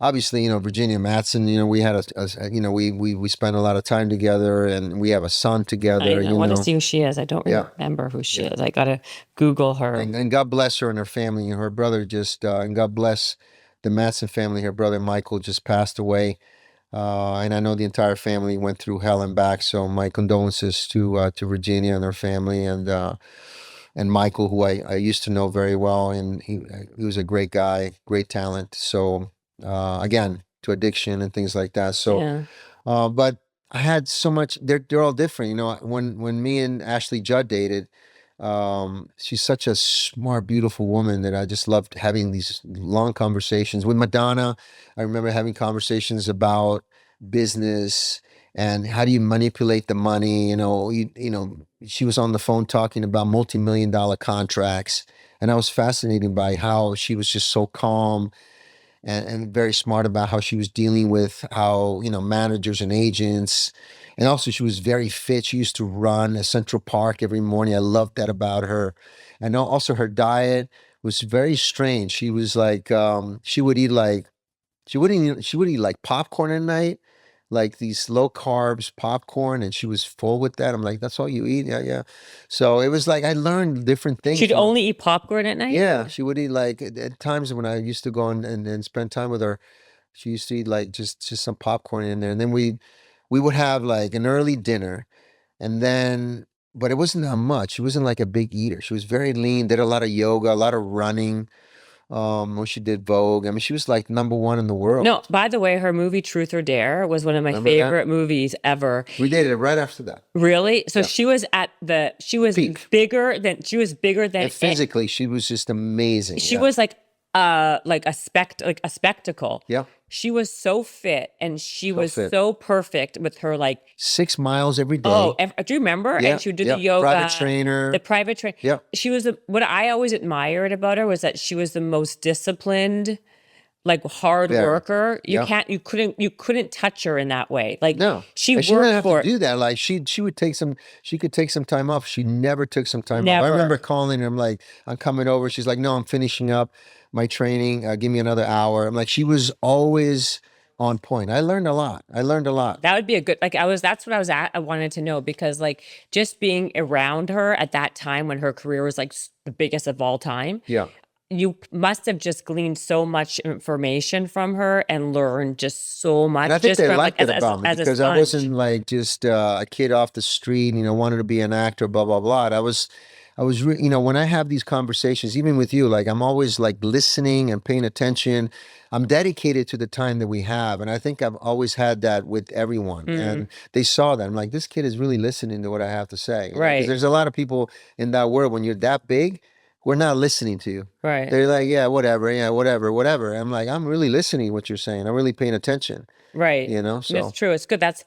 Obviously, Virginia Madsen, we had we spent a lot of time together, and we have a son together.
I want to see who she is. I don't remember who she is. I got to Google her.
And God bless her and her family. Her brother and God bless the Madsen family. Her brother Michael just passed away And I know the entire family went through hell and back. So my condolences to Virginia and her family, and Michael, who I used to know very well, and he was a great guy, great talent. So again, to addiction and things like that. So,
Yeah.
but I had so much. They're all different. You know, when me and Ashley Judd dated, she's such a smart, beautiful woman that I just loved having these long conversations with Madonna. I remember having conversations about business and how do you manipulate the money. She was on the phone talking about multi-million-dollar contracts, and I was fascinated by how she was just so calm and very smart about how she was dealing with how, managers and agents. And also she was very fit. She used to run at Central Park every morning. I loved that about her. And also her diet was very strange. She was like, she would eat like popcorn at night, like these low carbs popcorn, and she was full with that. I'm like, that's all you eat? Yeah, yeah. So it was like I learned different things.
She'd only eat popcorn at night?
Yeah, she would eat like at times when I used to go and spend time with her, she used to eat like just some popcorn in there. And then we would have like an early dinner, and then but it wasn't that much. She wasn't like a big eater. She was very lean, did a lot of yoga, a lot of running. When she did Vogue, I mean, she was like #1 in the world.
No, by the way, her movie Truth or Dare was one of my favorite movies ever.
We dated right after that.
Really? So she was
Peak.
bigger than
And physically, she was just amazing.
She was like a spectacle.
Yeah.
She was so fit, and she was
fit.
so perfect with her
6 miles every day.
Oh, do you remember?
Yeah,
And she would do
yeah.
the yoga.
Private trainer.
The private trainer.
Yeah.
She was what I always admired about her was that she was the most disciplined, hard worker. You couldn't touch her in that way.
No.
She
And she didn't
worked
have
for
to
it.
do that. Like she could take some time off. She never took some time off.
Never.
I remember calling her. I'm like, I'm coming over. She's like, no, I'm finishing up my training. Give me another hour. I'm like, she was always on point. I learned a lot.
That would be a good, that's what I wanted to know, because just being around her at that time when her career was the biggest of all time.
Yeah.
You must have just gleaned so much information from her and learned just so much.
And I think
just
they
from,
liked it about me
as a
because I
sponge.
wasn't like just a kid off the street, wanted to be an actor, blah, blah, blah. When I have these conversations, even with you, I'm always listening and paying attention. I'm dedicated to the time that we have. And I think I've always had that with everyone. And they saw that. I'm like, this kid is really listening to what I have to say.
Right.
Because there's a lot of people in that world, when you're that big, we're not listening to you.
Right.
They're like, yeah, whatever. I'm like, I'm really listening to what you're saying. I'm really paying attention.
Right.
So
it's true. It's good. That's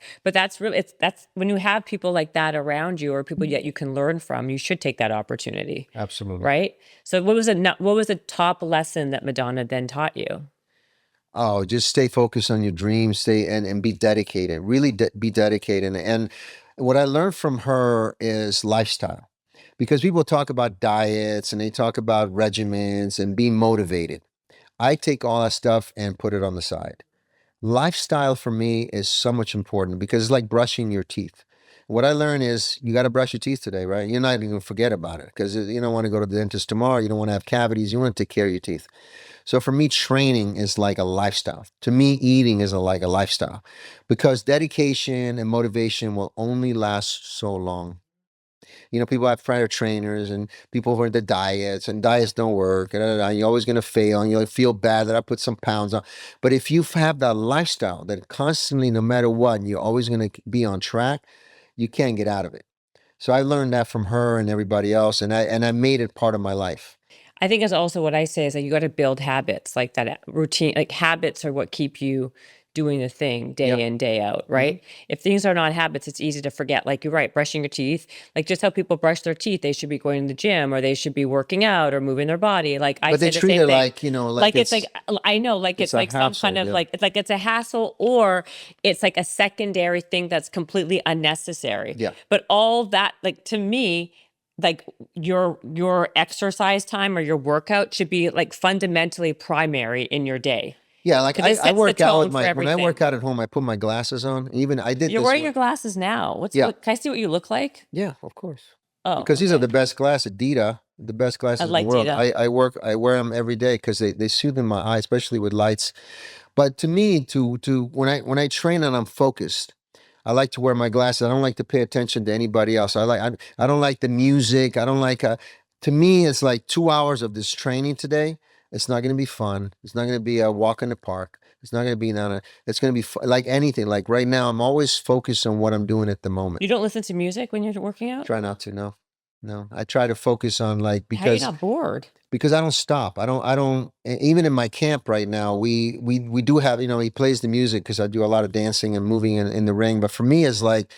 when you have people like that around you, or people that you can learn from, you should take that opportunity.
Absolutely.
Right. So what was a top lesson that Madonna then taught you?
Oh, just stay focused on your dreams, stay and be dedicated, really be dedicated. And what I learned from her is lifestyle. Because people talk about diets and they talk about regimens and being motivated. I take all that stuff and put it on the side. Lifestyle for me is so much important because it's like brushing your teeth. What I learned is you got to brush your teeth today, right? You're not even going to forget about it because you don't want to go to the dentist tomorrow. You don't want to have cavities. You want to take care of your teeth. So for me, training is like a lifestyle. To me, eating is like a lifestyle because dedication and motivation will only last so long. People have prior trainers and people who are into diets, and diets don't work. You're always going to fail, and you'll feel bad that I put some pounds on. But if you have that lifestyle that constantly, no matter what, you're always going to be on track, you can't get out of it. So I learned that from her and everybody else, and I made it part of my life.
I think it's also what I say is that you got to build habits, like that routine. Habits are what keep you doing the thing day in, day out, right? If things are not habits, it's easy to forget. Like you're right, brushing your teeth, just how people brush their teeth, they should be going to the gym, or they should be working out or moving their body.
But they treat it like,
I know, it's like some kind of it's a hassle, or it's like a secondary thing that's completely unnecessary.
Yeah.
But all that, to me, your exercise time or your workout should be fundamentally primary in in your day.
Yeah, I work out when I work out at home, I put my glasses on. Even I did.
You're wearing your glasses now. Can I see what you look like?
Yeah, of course.
Oh,
because these are the best glasses, Adidas. The best glasses in the
like
world.
data.
I wear them every day because they soothe in my eye, especially with lights. But to me, when I train and I'm focused, I like to wear my glasses. I don't like to pay attention to anybody else. I don't like the music. I don't like to me it's like 2 hours of this training today. It's not going to be fun. It's not going to be a walk in the park. It's not going to be it's going to be like anything. Like right now, I'm always focused on what I'm doing at the moment.
You don't listen to music when you're working out?
Try not to, no. No. I try to focus on
How are you not bored?
because I don't stop. I don't even in my camp right now, we do have, he plays the music because I do a lot of dancing and moving in the ring. But for me it's like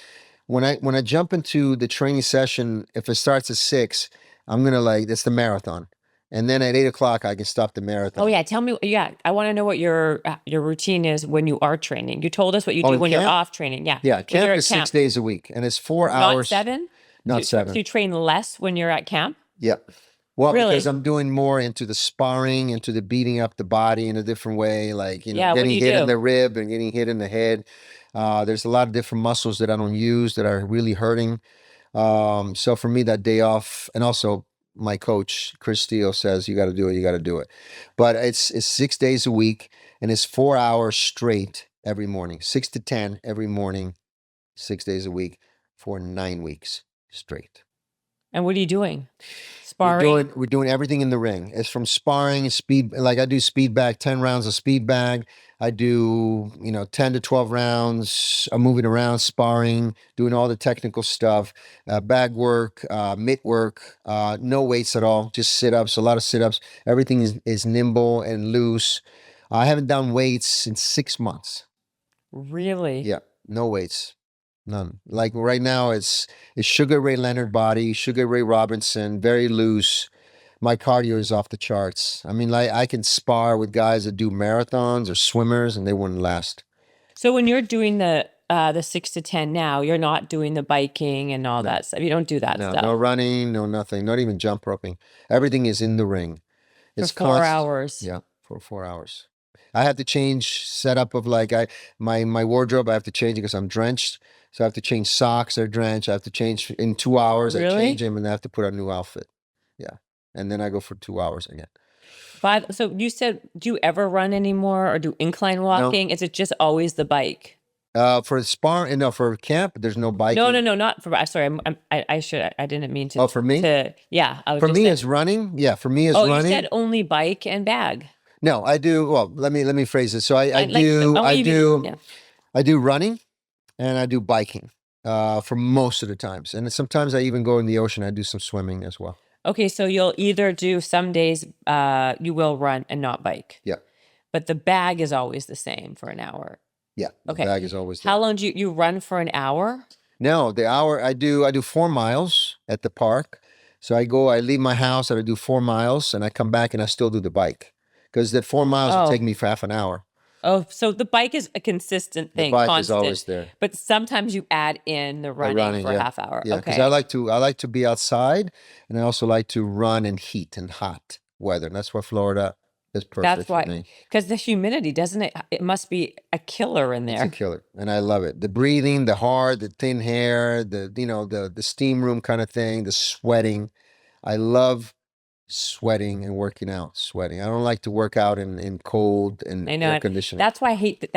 when I jump into the training session, if it starts at 6, I'm gonna it's the marathon. And then at 8 o'clock I can stop the marathon.
Oh yeah, tell me. Yeah, I want to know what your routine is when you are training. You told us what you do when you're off training. Yeah.
Yeah, camp is 6 days a week, and it's 4 hours.
Not 7.
Not 7.
So you train less when you're at camp.
Yeah. Well,
really?
Because I'm doing more into the sparring, into the beating up the body in a different way, like
getting
hit in the rib and getting hit in the head. There's a lot of different muscles that I don't use that are really hurting. So for me, that day off, and also my coach Chris Steele says you got to do it, you got to do it. But it's 6 days a week, and it's 4 hours straight every morning, 6 to 10 every morning, 6 days a week for 9 weeks straight.
And what are you doing? Sparring?
We're doing everything in the ring. It's from sparring, speed, like I do speed bag, 10 rounds of speed bag. I do, 10 to 12 rounds. I'm moving around, sparring, doing all the technical stuff, bag work, mitt work, no weights at all, just sit-ups, a lot of sit-ups. Everything is nimble and loose. I haven't done weights in 6 months.
Really?
Yeah, no weights. None. Like right now, it's Sugar Ray Leonard body, Sugar Ray Robinson, very loose. My cardio is off the charts. I mean, like I can spar with guys that do marathons or swimmers, and they wouldn't last.
So when you're doing the 6 to 10 now, you're not doing the biking and all that stuff. You don't do that stuff.
No running, no nothing, not even jump roping. Everything is in the ring.
It's for 4 hours.
Yeah, for 4 hours. I have to change setup of my wardrobe. I have to change it because I'm drenched. So I have to change socks. They're drenched. I have to change in 2 hours.
Really?
I change them and I have to put on a new outfit. Yeah. And then I go for 2 hours again.
So you said, do you ever run anymore or do incline walking? No. Is it just always the bike?
For for camp, there's no biking.
No, not for. Sorry, I didn't mean to.
Oh, for me?
Yeah.
For me, it's running. Yeah, for me, it's running.
Oh, you said only bike and bag.
No, I do. Well, let me phrase it. So I do running, and I do biking for most of the times, and sometimes I even go in the ocean. I do some swimming as well.
Okay, so you'll either do some days you will run and not bike.
Yeah.
But the bag is always the same for an hour.
Yeah. The bag is always there.
How long do you run for an hour?
No, the hour I do 4 miles at the park. So I leave my house and I do 4 miles and I come back and I still do the bike. Because that 4 miles will take me for half an hour.
Oh, so the bike is a consistent thing.
The bike is always there.
But sometimes you add in the running for a half hour.
Yeah, because I like to be outside, and I also like to run in heat and hot weather. And that's why Florida is perfect for me.
Because the humidity, doesn't it? It must be a killer in there.
It's a killer, and I love it. The breathing, the hard, the thin hair, the steam room kind of thing, the sweating. I love sweating and working out. I don't like to work out in cold and air conditioning.
That's why I hate that.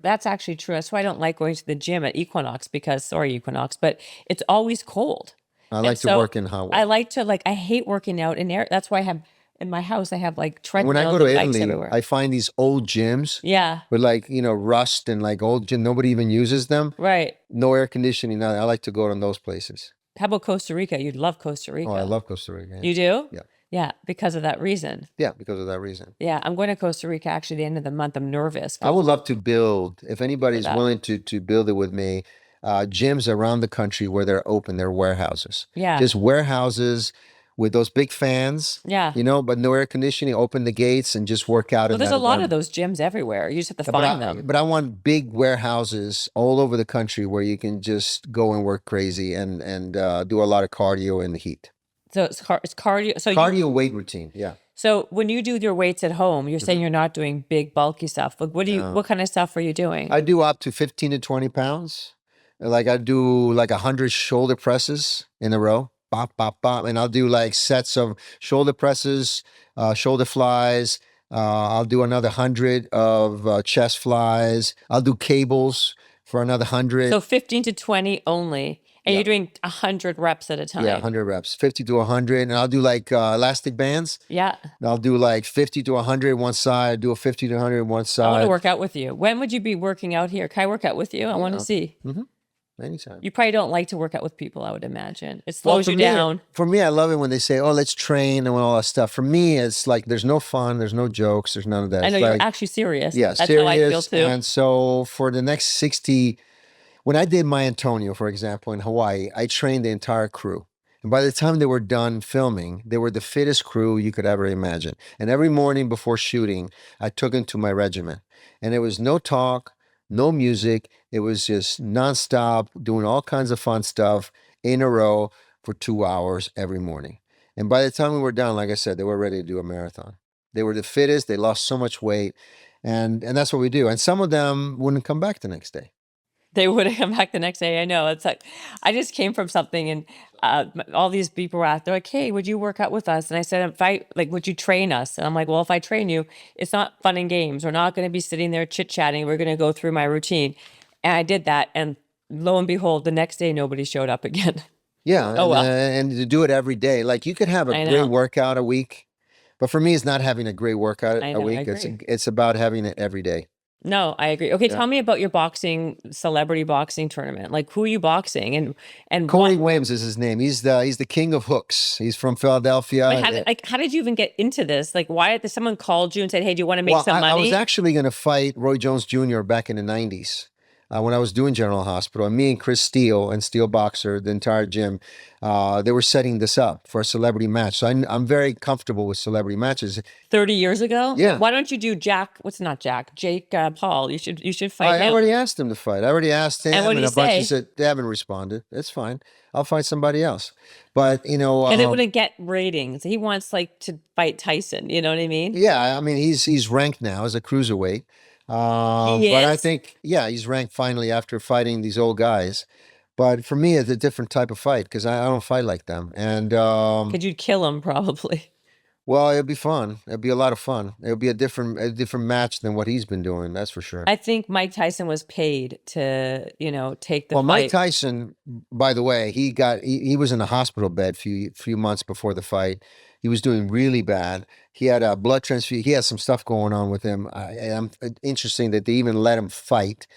That's actually true. That's why I don't like going to the gym at Equinox but it's always cold.
I like to work in hot weather.
I hate working out in air. That's why I have in my house I have like treadmills.
When I go to Italy, I find these old gyms.
Yeah.
With rust and old gym. Nobody even uses them.
Right.
No air conditioning. I like to go to those places.
How about Costa Rica? You'd love Costa Rica.
Oh, I love Costa Rica. Yeah.
You do?
Yeah.
Yeah, because of that reason.
Yeah, because of that reason.
Yeah, I'm going to Costa Rica actually the end of the month. I'm nervous.
I would love to build, if anybody's willing to build it with me, gyms around the country where they're open, they're warehouses.
Yeah.
Just warehouses with those big fans.
Yeah.
But no air conditioning, open the gates and just work out.
Well, there's a lot of those gyms everywhere. You just have to find them.
But I want big warehouses all over the country where you can just go and work crazy and do a lot of cardio in the heat.
So it's cardio. So
cardio weight routine, yeah.
So when you do your weights at home, you're saying you're not doing big bulky stuff. Like what kind of stuff are you doing?
I do up to 15 to 20 pounds. Like I do 100 shoulder presses in a row. bop, bop, bop. And I'll do like sets of shoulder presses, shoulder flies. I'll do another 100 of chest flies. I'll do cables for another 100.
So 15 to 20 only. And you're doing 100 reps at a time.
Yeah, 100 reps, 50 to 100. And I'll do like elastic bands.
Yeah.
I'll do like 50 to 100 one side, do a 50 to 100 one side.
I want to work out with you. When would you be working out here? Can I work out with you? I want to see.
Anytime.
You probably don't like to work out with people, I would imagine. It slows you down.
For me, I love it when they say, oh, let's train and all that stuff. For me, it's like there's no fun, there's no jokes, there's none of that.
I know
you're
actually serious.
Yeah,
that's
serious.
How I feel too.
And so for the next 60, when I did my Antonio, for example, in Hawaii, I trained the entire crew. And by the time they were done filming, they were the fittest crew you could ever imagine. And every morning before shooting, I took them to my regimen. And there was no talk, no music. It was just nonstop, doing all kinds of fun stuff in a row for 2 hours every morning. And by the time we were done, like I said, they were ready to do a marathon. They were the fittest. They lost so much weight. And that's what we do. And some of them wouldn't come back the next day.
They wouldn't come back the next day. I know. It's like, I just came from something and all these people were out. They're like, hey, would you work out with us? And I said, would you train us? And I'm like, well, if I train you, it's not fun and games. We're not going to be sitting there chit-chatting. We're going to go through my routine. And I did that. And lo and behold, the next day, nobody showed up again.
Yeah.
Oh, well.
And to do it every day. Like you could have a great workout a week. But for me, it's not having a great workout a week. It's about having it every day.
No, I agree. Okay, tell me about your celebrity boxing tournament. Like, who are you boxing? And
Corey Williams is his name. He's the king of hooks. He's from Philadelphia.
How did you even get into this? Like, why did someone called you and said, hey, do you want to make some money?
I was actually going to fight Roy Jones Jr. back in the 90s. When I was doing General Hospital, and me and Chris Steele and Steel Boxer, the entire gym, they were setting this up for a celebrity match. So I'm very comfortable with celebrity matches.
30 years ago?
Yeah.
Why don't you do Jake Paul? You should fight him.
I already asked him to fight. I already asked him.
And what did he say?
He said, they haven't responded. It's fine. I'll fight somebody else. But,
and it wouldn't get ratings. He wants to fight Tyson. You know what I mean?
Yeah. I mean, he's ranked now as a cruiserweight. But I think, he's ranked finally after fighting these old guys. But for me, it's a different type of fight because I don't fight like them. And
could you kill him probably?
Well, it'd be fun. It'd be a lot of fun. It'll be a different match than what he's been doing. That's for sure.
I think Mike Tyson was paid to, take the fight.
Mike Tyson, by the way, he was in a hospital bed few months before the fight. He was doing really bad. He had a blood transfusion. He had some stuff going on with him. I'm interesting that they even let him fight.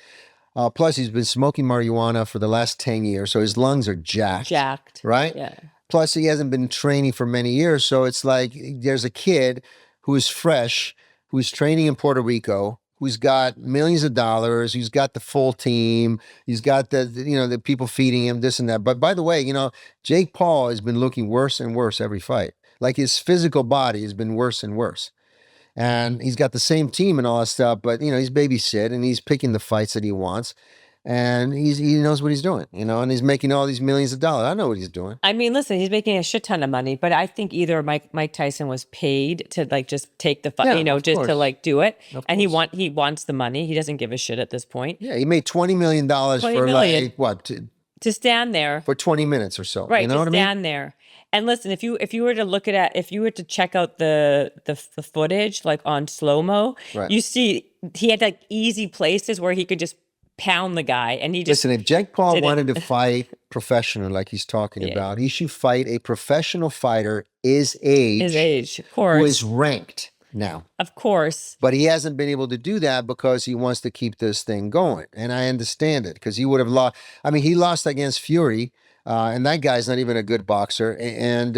Plus, he's been smoking marijuana for the last 10 years, so his lungs are jacked. Right?
Yeah.
Plus, he hasn't been training for many years, so it's like there's a kid who is fresh, who's training in Puerto Rico, who's got millions of dollars, who's got the full team, he's got the people feeding him, this and that. But by the way, Jake Paul has been looking worse and worse every fight. Like his physical body has been worse and worse. And he's got the same team and all that stuff, but he's babysit and he's picking the fights that he wants. And he knows what he's doing, and he's making all these millions of dollars. I know what he's doing.
I mean, listen, he's making a shit ton of money, but I think either Mike Tyson was paid to just take the fight, to do it, and he wants the money. He doesn't give a shit at this point.
Yeah, he made $20 million for
to stand there
for 20 minutes or so.
Right,
you know what I mean?
Stand there. And listen, if you were to look at if you were to check out the footage on slow-mo, you see he had easy places where he could just pound the guy, and he just
listen. If Jake Paul wanted to fight professional, like he's talking about, he should fight a professional fighter his age,
of course,
who is ranked now,
of course.
But he hasn't been able to do that because he wants to keep this thing going, and I understand it because he would have lost. I mean, he lost against Fury, and that guy's not even a good boxer, and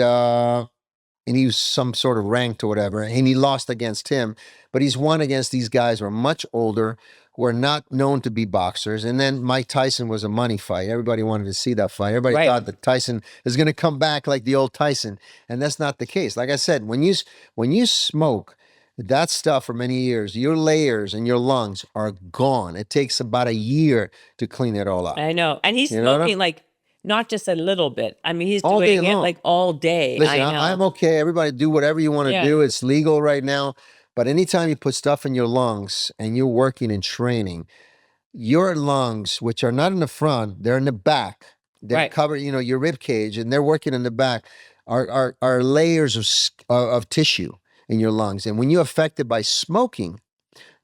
he was some sort of ranked or whatever, and he lost against him. But he's won against these guys who are much older, who are not known to be boxers. And then Mike Tyson was a money fight. Everybody wanted to see that fight. Everybody thought that Tyson is going to come back like the old Tyson. And that's not the case. Like I said, when you smoke that stuff for many years, your layers and your lungs are gone. It takes about a year to clean it all up.
I know. And he's smoking not just a little bit. I mean, he's doing it all day.
Listen, I'm okay. Everybody do whatever you want to do. It's legal right now. But anytime you put stuff in your lungs and you're working and training, your lungs, which are not in the front, they're in the back, that cover, your rib cage, and they're working in the back, are layers of tissue in your lungs. And when you're affected by smoking,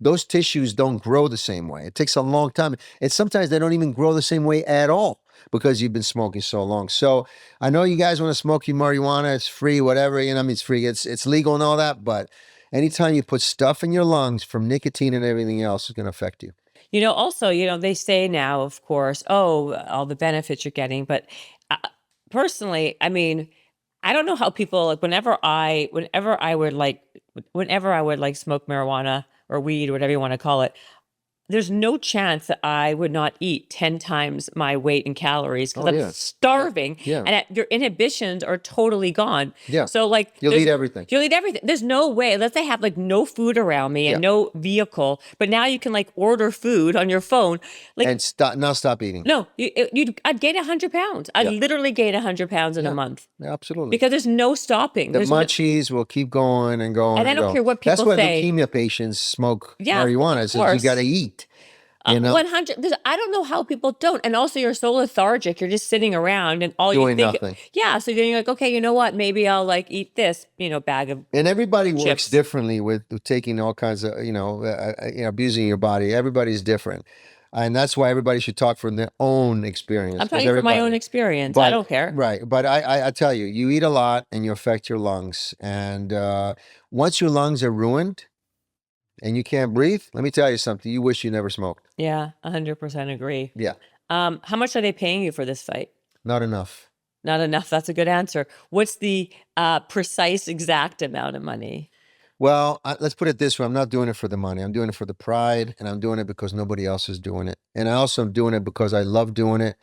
those tissues don't grow the same way. It takes a long time. And sometimes they don't even grow the same way at all because you've been smoking so long. So I know you guys want to smoke your marijuana. It's free, whatever. I mean, it's free. It's legal and all that. But anytime you put stuff in your lungs from nicotine and everything else, it's going to affect you.
Also, they say now, of course, all the benefits you're getting. But personally, I mean, I don't know how people, like, whenever I would like smoke marijuana or weed or whatever you want to call it, there's no chance that I would not eat 10 times my weight in calories because I'm starving.
Yeah.
And your inhibitions are totally gone.
Yeah.
So like
you'll eat everything.
You'll eat everything. There's no way, unless I have like no food around me and no vehicle. But now you can like order food on your phone. Like,
and stop eating.
No, I'd gain 100 pounds. I'd literally gain 100 pounds in a month.
Yeah, absolutely.
Because there's no stopping.
The munchies will keep going and going.
And I don't care what people say.
That's why leukemia patients smoke marijuana. So you got to eat.
100. I don't know how people don't. And also, you're so lethargic. You're just sitting around and all
doing
you think.
Nothing.
Yeah. So then you're like, okay, you know what? Maybe I'll like eat this, bag of.
And everybody
chips.
Works differently with taking all kinds of, abusing your body. Everybody's different. And that's why everybody should talk from their own experience.
I'm talking from my own experience. I don't care.
Right. But I tell you, you eat a lot and you affect your lungs. And once your lungs are ruined, and you can't breathe, let me tell you something. You wish you never smoked.
Yeah, 100% agree.
Yeah.
How much are they paying you for this fight?
Not enough.
Not enough. That's a good answer. What's the precise exact amount of money?
Well, let's put it this way. I'm not doing it for the money. I'm doing it for the pride, and I'm doing it because nobody else is doing it. And I also am doing it because I love doing it.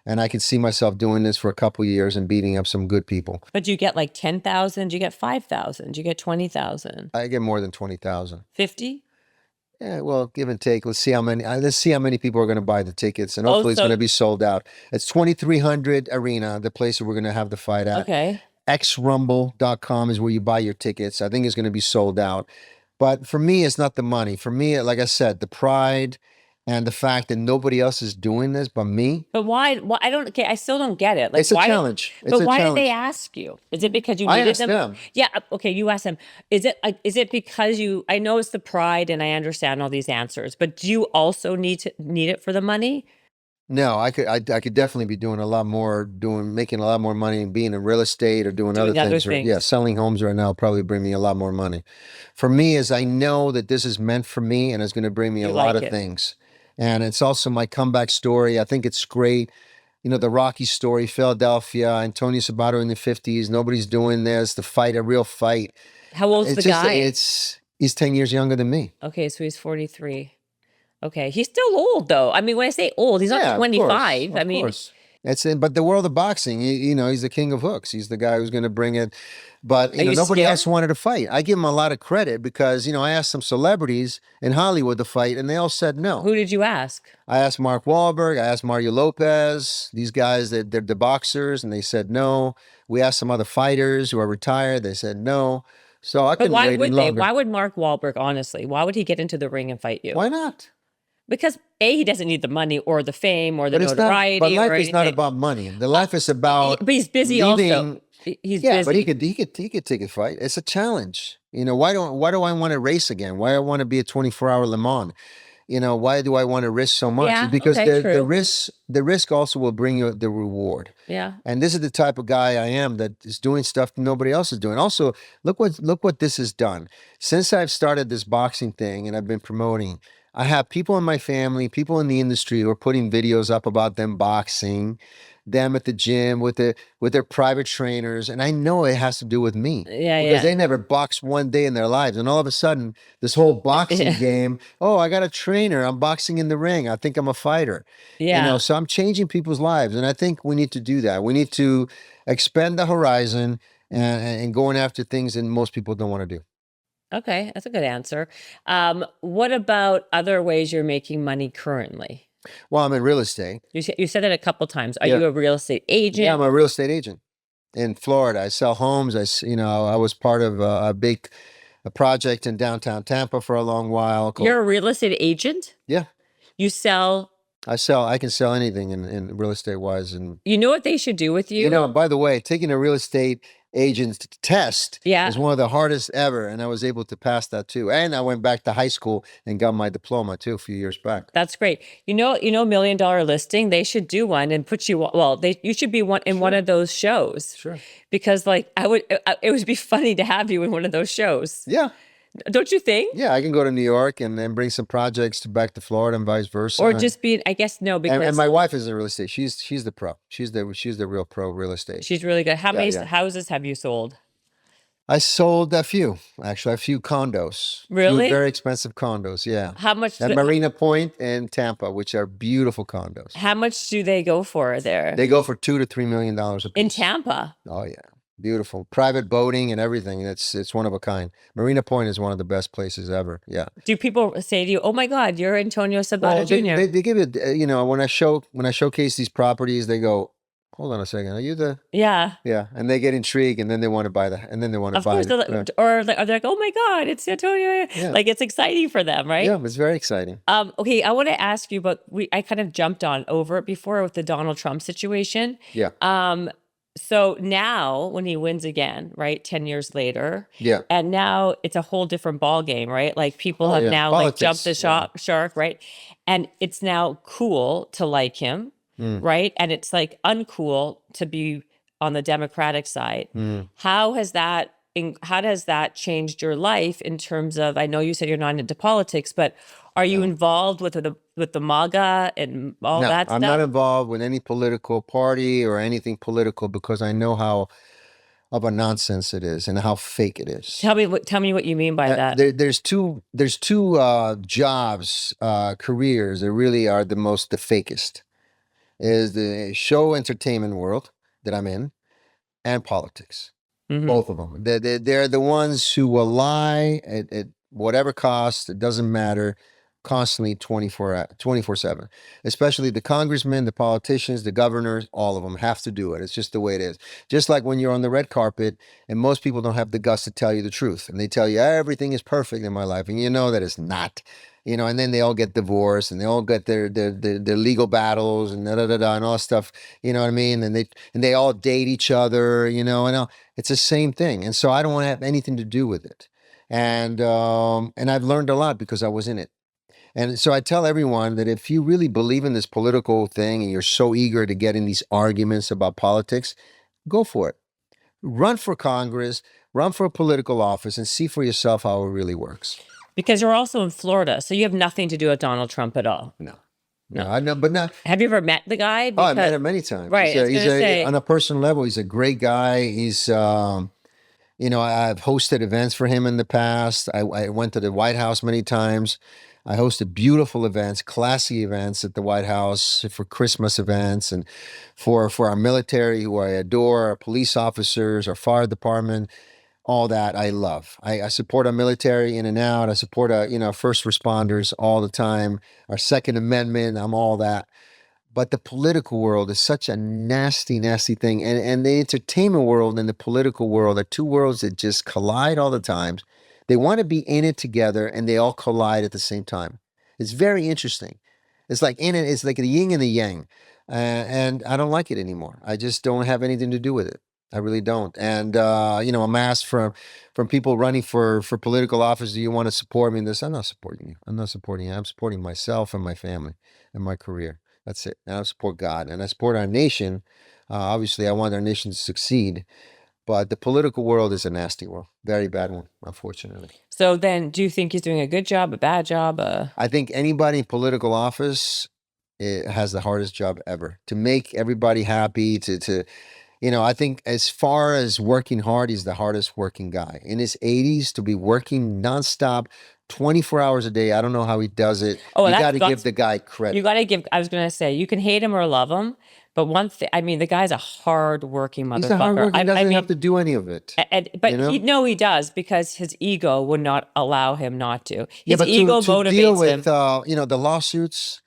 And I can see myself doing this for a couple of years and beating up some good people.
But do you get like 10,000? Do you get 5,000? Do you get 20,000?
I get more than 20,000.
50?
Yeah, well, give and take. Let's see how many people are going to buy the tickets, and hopefully it's going to be sold out. It's 2300 Arena, the place where we're going to have the fight at.
Okay.
xrumble.com is where you buy your tickets. I think it's going to be sold out. But for me, it's not the money. For me, like I said, the pride and the fact that nobody else is doing this but me.
But why? I don't. Okay, I still don't get it. Like,
it's a challenge.
But why did they ask you? Is it because you needed them? Yeah. Okay, you asked them. Is it because you? I know it's the pride, and I understand all these answers. But do you also need it for the money?
No, I could definitely be doing a lot more, making a lot more money, being in real estate or doing other things. Yeah, selling homes right now will probably bring me a lot more money. For me, is I know that this is meant for me, and it's going to bring me a lot of things. And it's also my comeback story. I think it's great. The Rocky story, Philadelphia, Antonio Sabato in the 50s. Nobody's doing this. The fight, a real fight.
How old's the guy?
He's 10 years younger than me.
Okay, so he's 43. Okay, he's still old though. I mean, when I say old, he's not 25.
Of course. But the world of boxing, he's the king of hooks. He's the guy who's going to bring it. But nobody else wanted to fight. I give him a lot of credit because I asked some celebrities in Hollywood to fight, and they all said no.
Who did you ask?
I asked Mark Wahlberg. I asked Mario Lopez. These guys, they're the boxers, and they said no. We asked some other fighters who are retired. They said no. So I couldn't wait any longer.
Why would Mark Wahlberg, honestly, why would he get into the ring and fight you?
Why not?
Because he doesn't need the money or the fame or the notoriety.
But life is not about money. The life is about.
But he's busy also. He's busy.
But he could take a fight. It's a challenge. Why do I want to race again? Why I want to be a 24-hour Le Mans? Why do I want to risk so much?
Yeah,
because the risk also will bring you the reward.
Yeah.
And this is the type of guy I am that is doing stuff that nobody else is doing. Also, look what this has done. Since I've started this boxing thing and I've been promoting, I have people in my family, people in the industry who are putting videos up about them boxing, them at the gym with their private trainers. And I know it has to do with me. Because they never boxed one day in their lives. And all of a sudden, this whole boxing game, I got a trainer. I'm boxing in the ring. I think I'm a fighter.
Yeah.
So I'm changing people's lives. And I think we need to do that. We need to expand the horizon and going after things that most people don't want to do.
Okay, that's a good answer. What about other ways you're making money currently?
Well, I'm in real estate.
You said it a couple times. Are you a real estate agent?
Yeah, I'm a real estate agent in Florida. I sell homes. I was part of a big project in downtown Tampa for a long while.
You're a real estate agent?
Yeah.
You sell
I can sell anything in real estate wise. And
you know what they should do with you?
by the way, taking a real estate agent's test is one of the hardest ever. And I was able to pass that too. And I went back to high school and got my diploma too a few years back.
That's great. $1 million listing, they should do one and put you, you should be in one of those shows.
Sure.
Because it would be funny to have you in one of those shows.
Yeah.
Don't you think?
Yeah, I can go to New York and then bring some projects back to Florida and vice versa.
Or just be, I guess, no, because...
And my wife is in real estate. She's the pro. She's the real pro real estate.
She's really good. How many houses have you sold?
I sold a few condos.
Really?
Very expensive condos, yeah.
How much?
At Marina Point and Tampa, which are beautiful condos.
How much do they go for there?
They go for $2 to $3 million a piece.
In Tampa?
Oh, yeah. Beautiful. Private boating and everything. It's one of a kind. Marina Point is one of the best places ever. Yeah.
Do people say to you, "Oh my God, you're Antonio Sabato Jr.?"
They give it, when I showcase these properties, they go, "Hold on a second, are you the?"
Yeah.
Yeah, and they get intrigued, and then they want to buy and then they want to buy it.
Or they're like, "Oh my God, it's Antonio!" Yeah. Like it's exciting for them, right?
Yeah, it's very exciting.
Okay, I want to ask you, but I kind of jumped over it before with the Donald Trump situation.
Yeah.
So now when he wins again, right, 10 years later,
yeah,
and now it's a whole different ball game, right? Like people have now
Politics,
jumped the shark, right? And it's now cool to like him, right? And it's like uncool to be on the Democratic side. How has that changed your life in terms of, I know you said you're not into politics, but are you involved with the MAGA and all that stuff?
I'm not involved with any political party or anything political because I know how of a nonsense it is and how fake it is.
Tell me what you mean by that.
There's two jobs, careers that really are the fakest. Is the show entertainment world that I'm in and politics. Both of them. They're the ones who will lie at whatever cost. It doesn't matter. Constantly 24/7, especially the congressmen, the politicians, the governors, all of them have to do it. It's just the way it is. Just like when you're on the red carpet and most people don't have the guts to tell you the truth. And they tell you everything is perfect in my life. And you know that it's not. And then they all get divorced and they all get their legal battles and and all that stuff. You know what I mean? And they all date each other, and it's the same thing. And so I don't want to have anything to do with it. And I've learned a lot because I was in it. And so I tell everyone that if you really believe in this political thing and you're so eager to get in these arguments about politics, go for it. Run for Congress, run for a political office, and see for yourself how it really works.
Because you're also in Florida, so you have nothing to do with Donald Trump at all.
No, I know, but not.
Have you ever met the guy?
I met him many times.
Right.
On a personal level, he's a great guy. He's, I've hosted events for him in the past. I went to the White House many times. I hosted beautiful events, classy events at the White House for Christmas events and for our military, who I adore, our police officers, our fire department, all that I love. I support our military in and out. I support first responders all the time. Our Second Amendment, I'm all that. But the political world is such a nasty, nasty thing. And the entertainment world and the political world are two worlds that just collide all the time. They want to be in it together and they all collide at the same time. It's very interesting. It's like it's like the yin and the yang. And I don't like it anymore. I just don't have anything to do with it. I really don't. And, I'm asked from people running for political office, do you want to support me in this? I'm not supporting you. I'm not supporting you. I'm supporting myself and my family and my career. That's it. And I support God and I support our nation. Obviously, I want our nation to succeed. But the political world is a nasty world. Very bad one, unfortunately.
So then do you think he's doing a good job, a bad job?
I think anybody in political office has the hardest job ever. To make everybody happy, I think as far as working hard, he's the hardest working guy. In his 80s, to be working nonstop, 24 hours a day, I don't know how he does it. You got to give the guy credit.
You got to give, I was going to say, you can hate him or love him. But one thing, the guy's a hard-working motherfucker.
He's a hard-working, he doesn't have to do any of it.
But he does, because his ego would not allow him not to. His
but
ego
to
motivates
deal with,
him.
the lawsuits.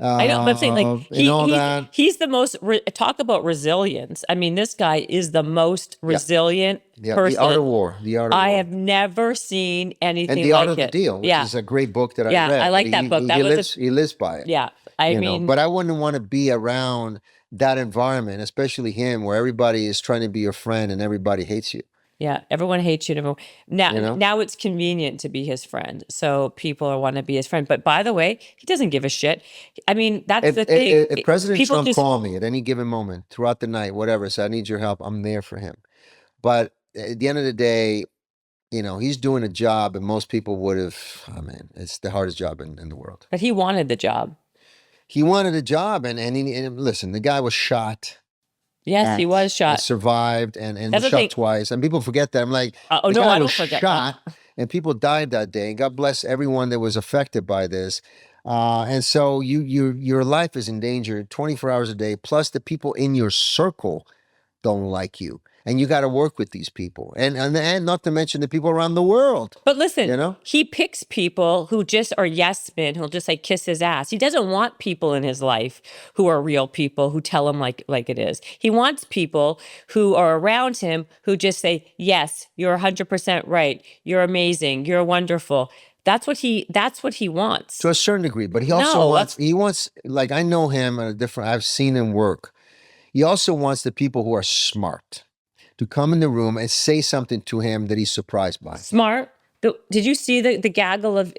I know, but I'm saying, he's the most, talk about resilience. This guy is the most resilient person.
The Art of War.
I have never seen anything like it.
And The Art of the Deal, which is a great book that I read.
Yeah, I like that book.
He lives by it.
Yeah. I mean,
but I wouldn't want to be around that environment, especially him, where everybody is trying to be your friend and everybody hates you.
Yeah, everyone hates you. Now it's convenient to be his friend, so people want to be his friend. But by the way, he doesn't give a shit. I mean, that's the thing.
If President Trump called me at any given moment throughout the night, whatever, said, I need your help, I'm there for him. But at the end of the day, he's doing a job, and most people would have, it's the hardest job in the world.
But he wanted the job.
He wanted a job, and listen, the guy was shot.
Yes, he was shot.
Survived and was shot twice. And people forget that. I'm like, I don't forget shot, and people died that day. God bless everyone that was affected by this. And so your life is in danger 24 hours a day. Plus, the people in your circle don't like you. And you got to work with these people, and not to mention the people around the world.
But listen, he picks people who just are yes men, who'll just like kiss his ass. He doesn't want people in his life who are real people, who tell him like it is. He wants people who are around him who just say, yes, you're 100% right. You're amazing. You're wonderful. That's what he wants.
To a certain degree, but he also wants, like, I know him I've seen him work. He also wants the people who are smart to come in the room and say something to him that he's surprised by.
Smart. Did you see the gaggle of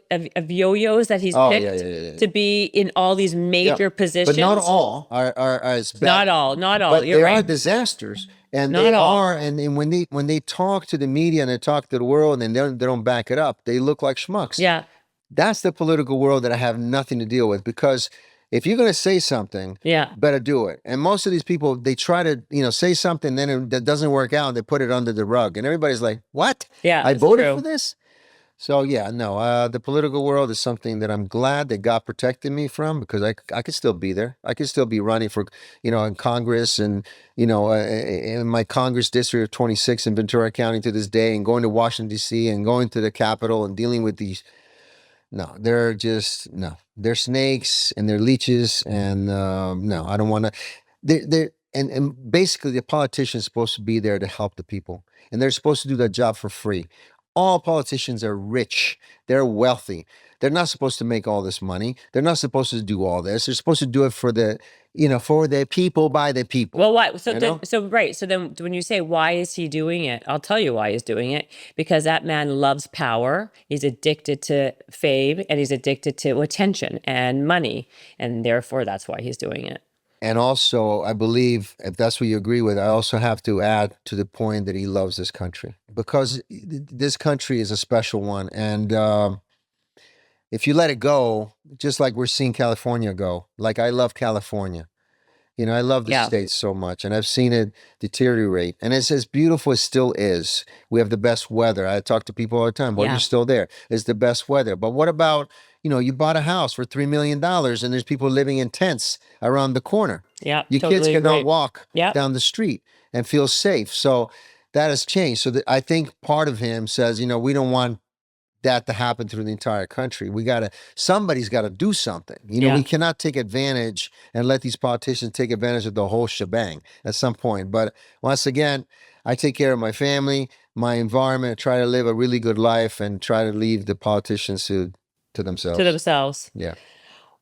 yo-yos that he's picked to be in all these major positions?
But not all are as bad.
Not all.
But they are disasters. And they are, and when they talk to the media and they talk to the world and they don't back it up, they look like schmucks.
Yeah.
That's the political world that I have nothing to deal with, because if you're going to say something, better do it. And most of these people, they try to, say something, then that doesn't work out, and they put it under the rug. And everybody's like, what?
Yeah,
I voted for this? So, the political world is something that I'm glad that God protected me from, because I could still be there. I could still be running for, in Congress and, in my Congress district of 26 in Ventura County to this day, and going to Washington, D.C., and going to the Capitol and dealing with these. No, they're snakes and they're leeches, and no, I don't want to. And basically, the politician is supposed to be there to help the people, and they're supposed to do that job for free. All politicians are rich. They're wealthy. They're not supposed to make all this money. They're not supposed to do all this. They're supposed to do it for the people, by the people.
Well, why? So then when you say, why is he doing it? I'll tell you why he's doing it. Because that man loves power. He's addicted to fame, and he's addicted to attention and money. And therefore, that's why he's doing it.
And also, I believe, if that's what you agree with, I also have to add to the point that he loves this country, because this country is a special one. And if you let it go, just like we're seeing California go, like I love California. I love the States so much, and I've seen it deteriorate. And it's as beautiful as it still is. We have the best weather. I talk to people all the time. Well, you're still there. It's the best weather. But what about, you bought a house for $3 million and there's people living in tents around the corner.
Yeah,
your
totally
kids cannot
agree.
walk down the street and feel safe. So that has changed. So I think part of him says, we don't want that to happen through the entire country. Somebody's got to do something. We cannot take advantage and let these politicians take advantage of the whole shebang at some point. But once again, I take care of my family, my environment, try to live a really good life, and try to leave the politicians to themselves. Yeah.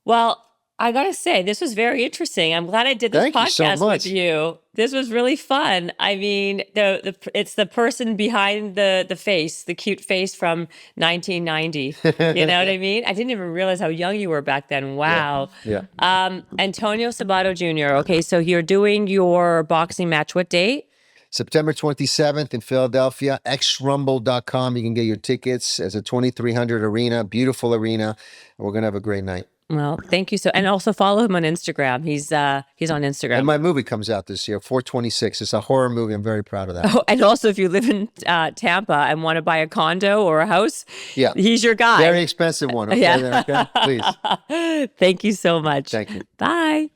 Well, I got to say, this was very interesting. I'm glad I did this podcast with you. This was really fun. I mean, it's the person behind the face, the cute face from 1990. You know what I mean? I didn't even realize how young you were back then. Wow.
Yeah.
Antonio Sabato Jr. Okay, so you're doing your boxing match. What date?
September 27th in Philadelphia, xrumble.com. You can get your tickets. It's a 2,300 arena, beautiful arena. We're going to have a great night.
Well, thank you. And also follow him on Instagram. He's on Instagram.
And my movie comes out this year, 4/26. It's a horror movie. I'm very proud of that.
Oh, and also if you live in Tampa and want to buy a condo or a house, he's your guy.
Very expensive one. Okay, okay? Please.
Thank you so much.
Thank you.
Bye.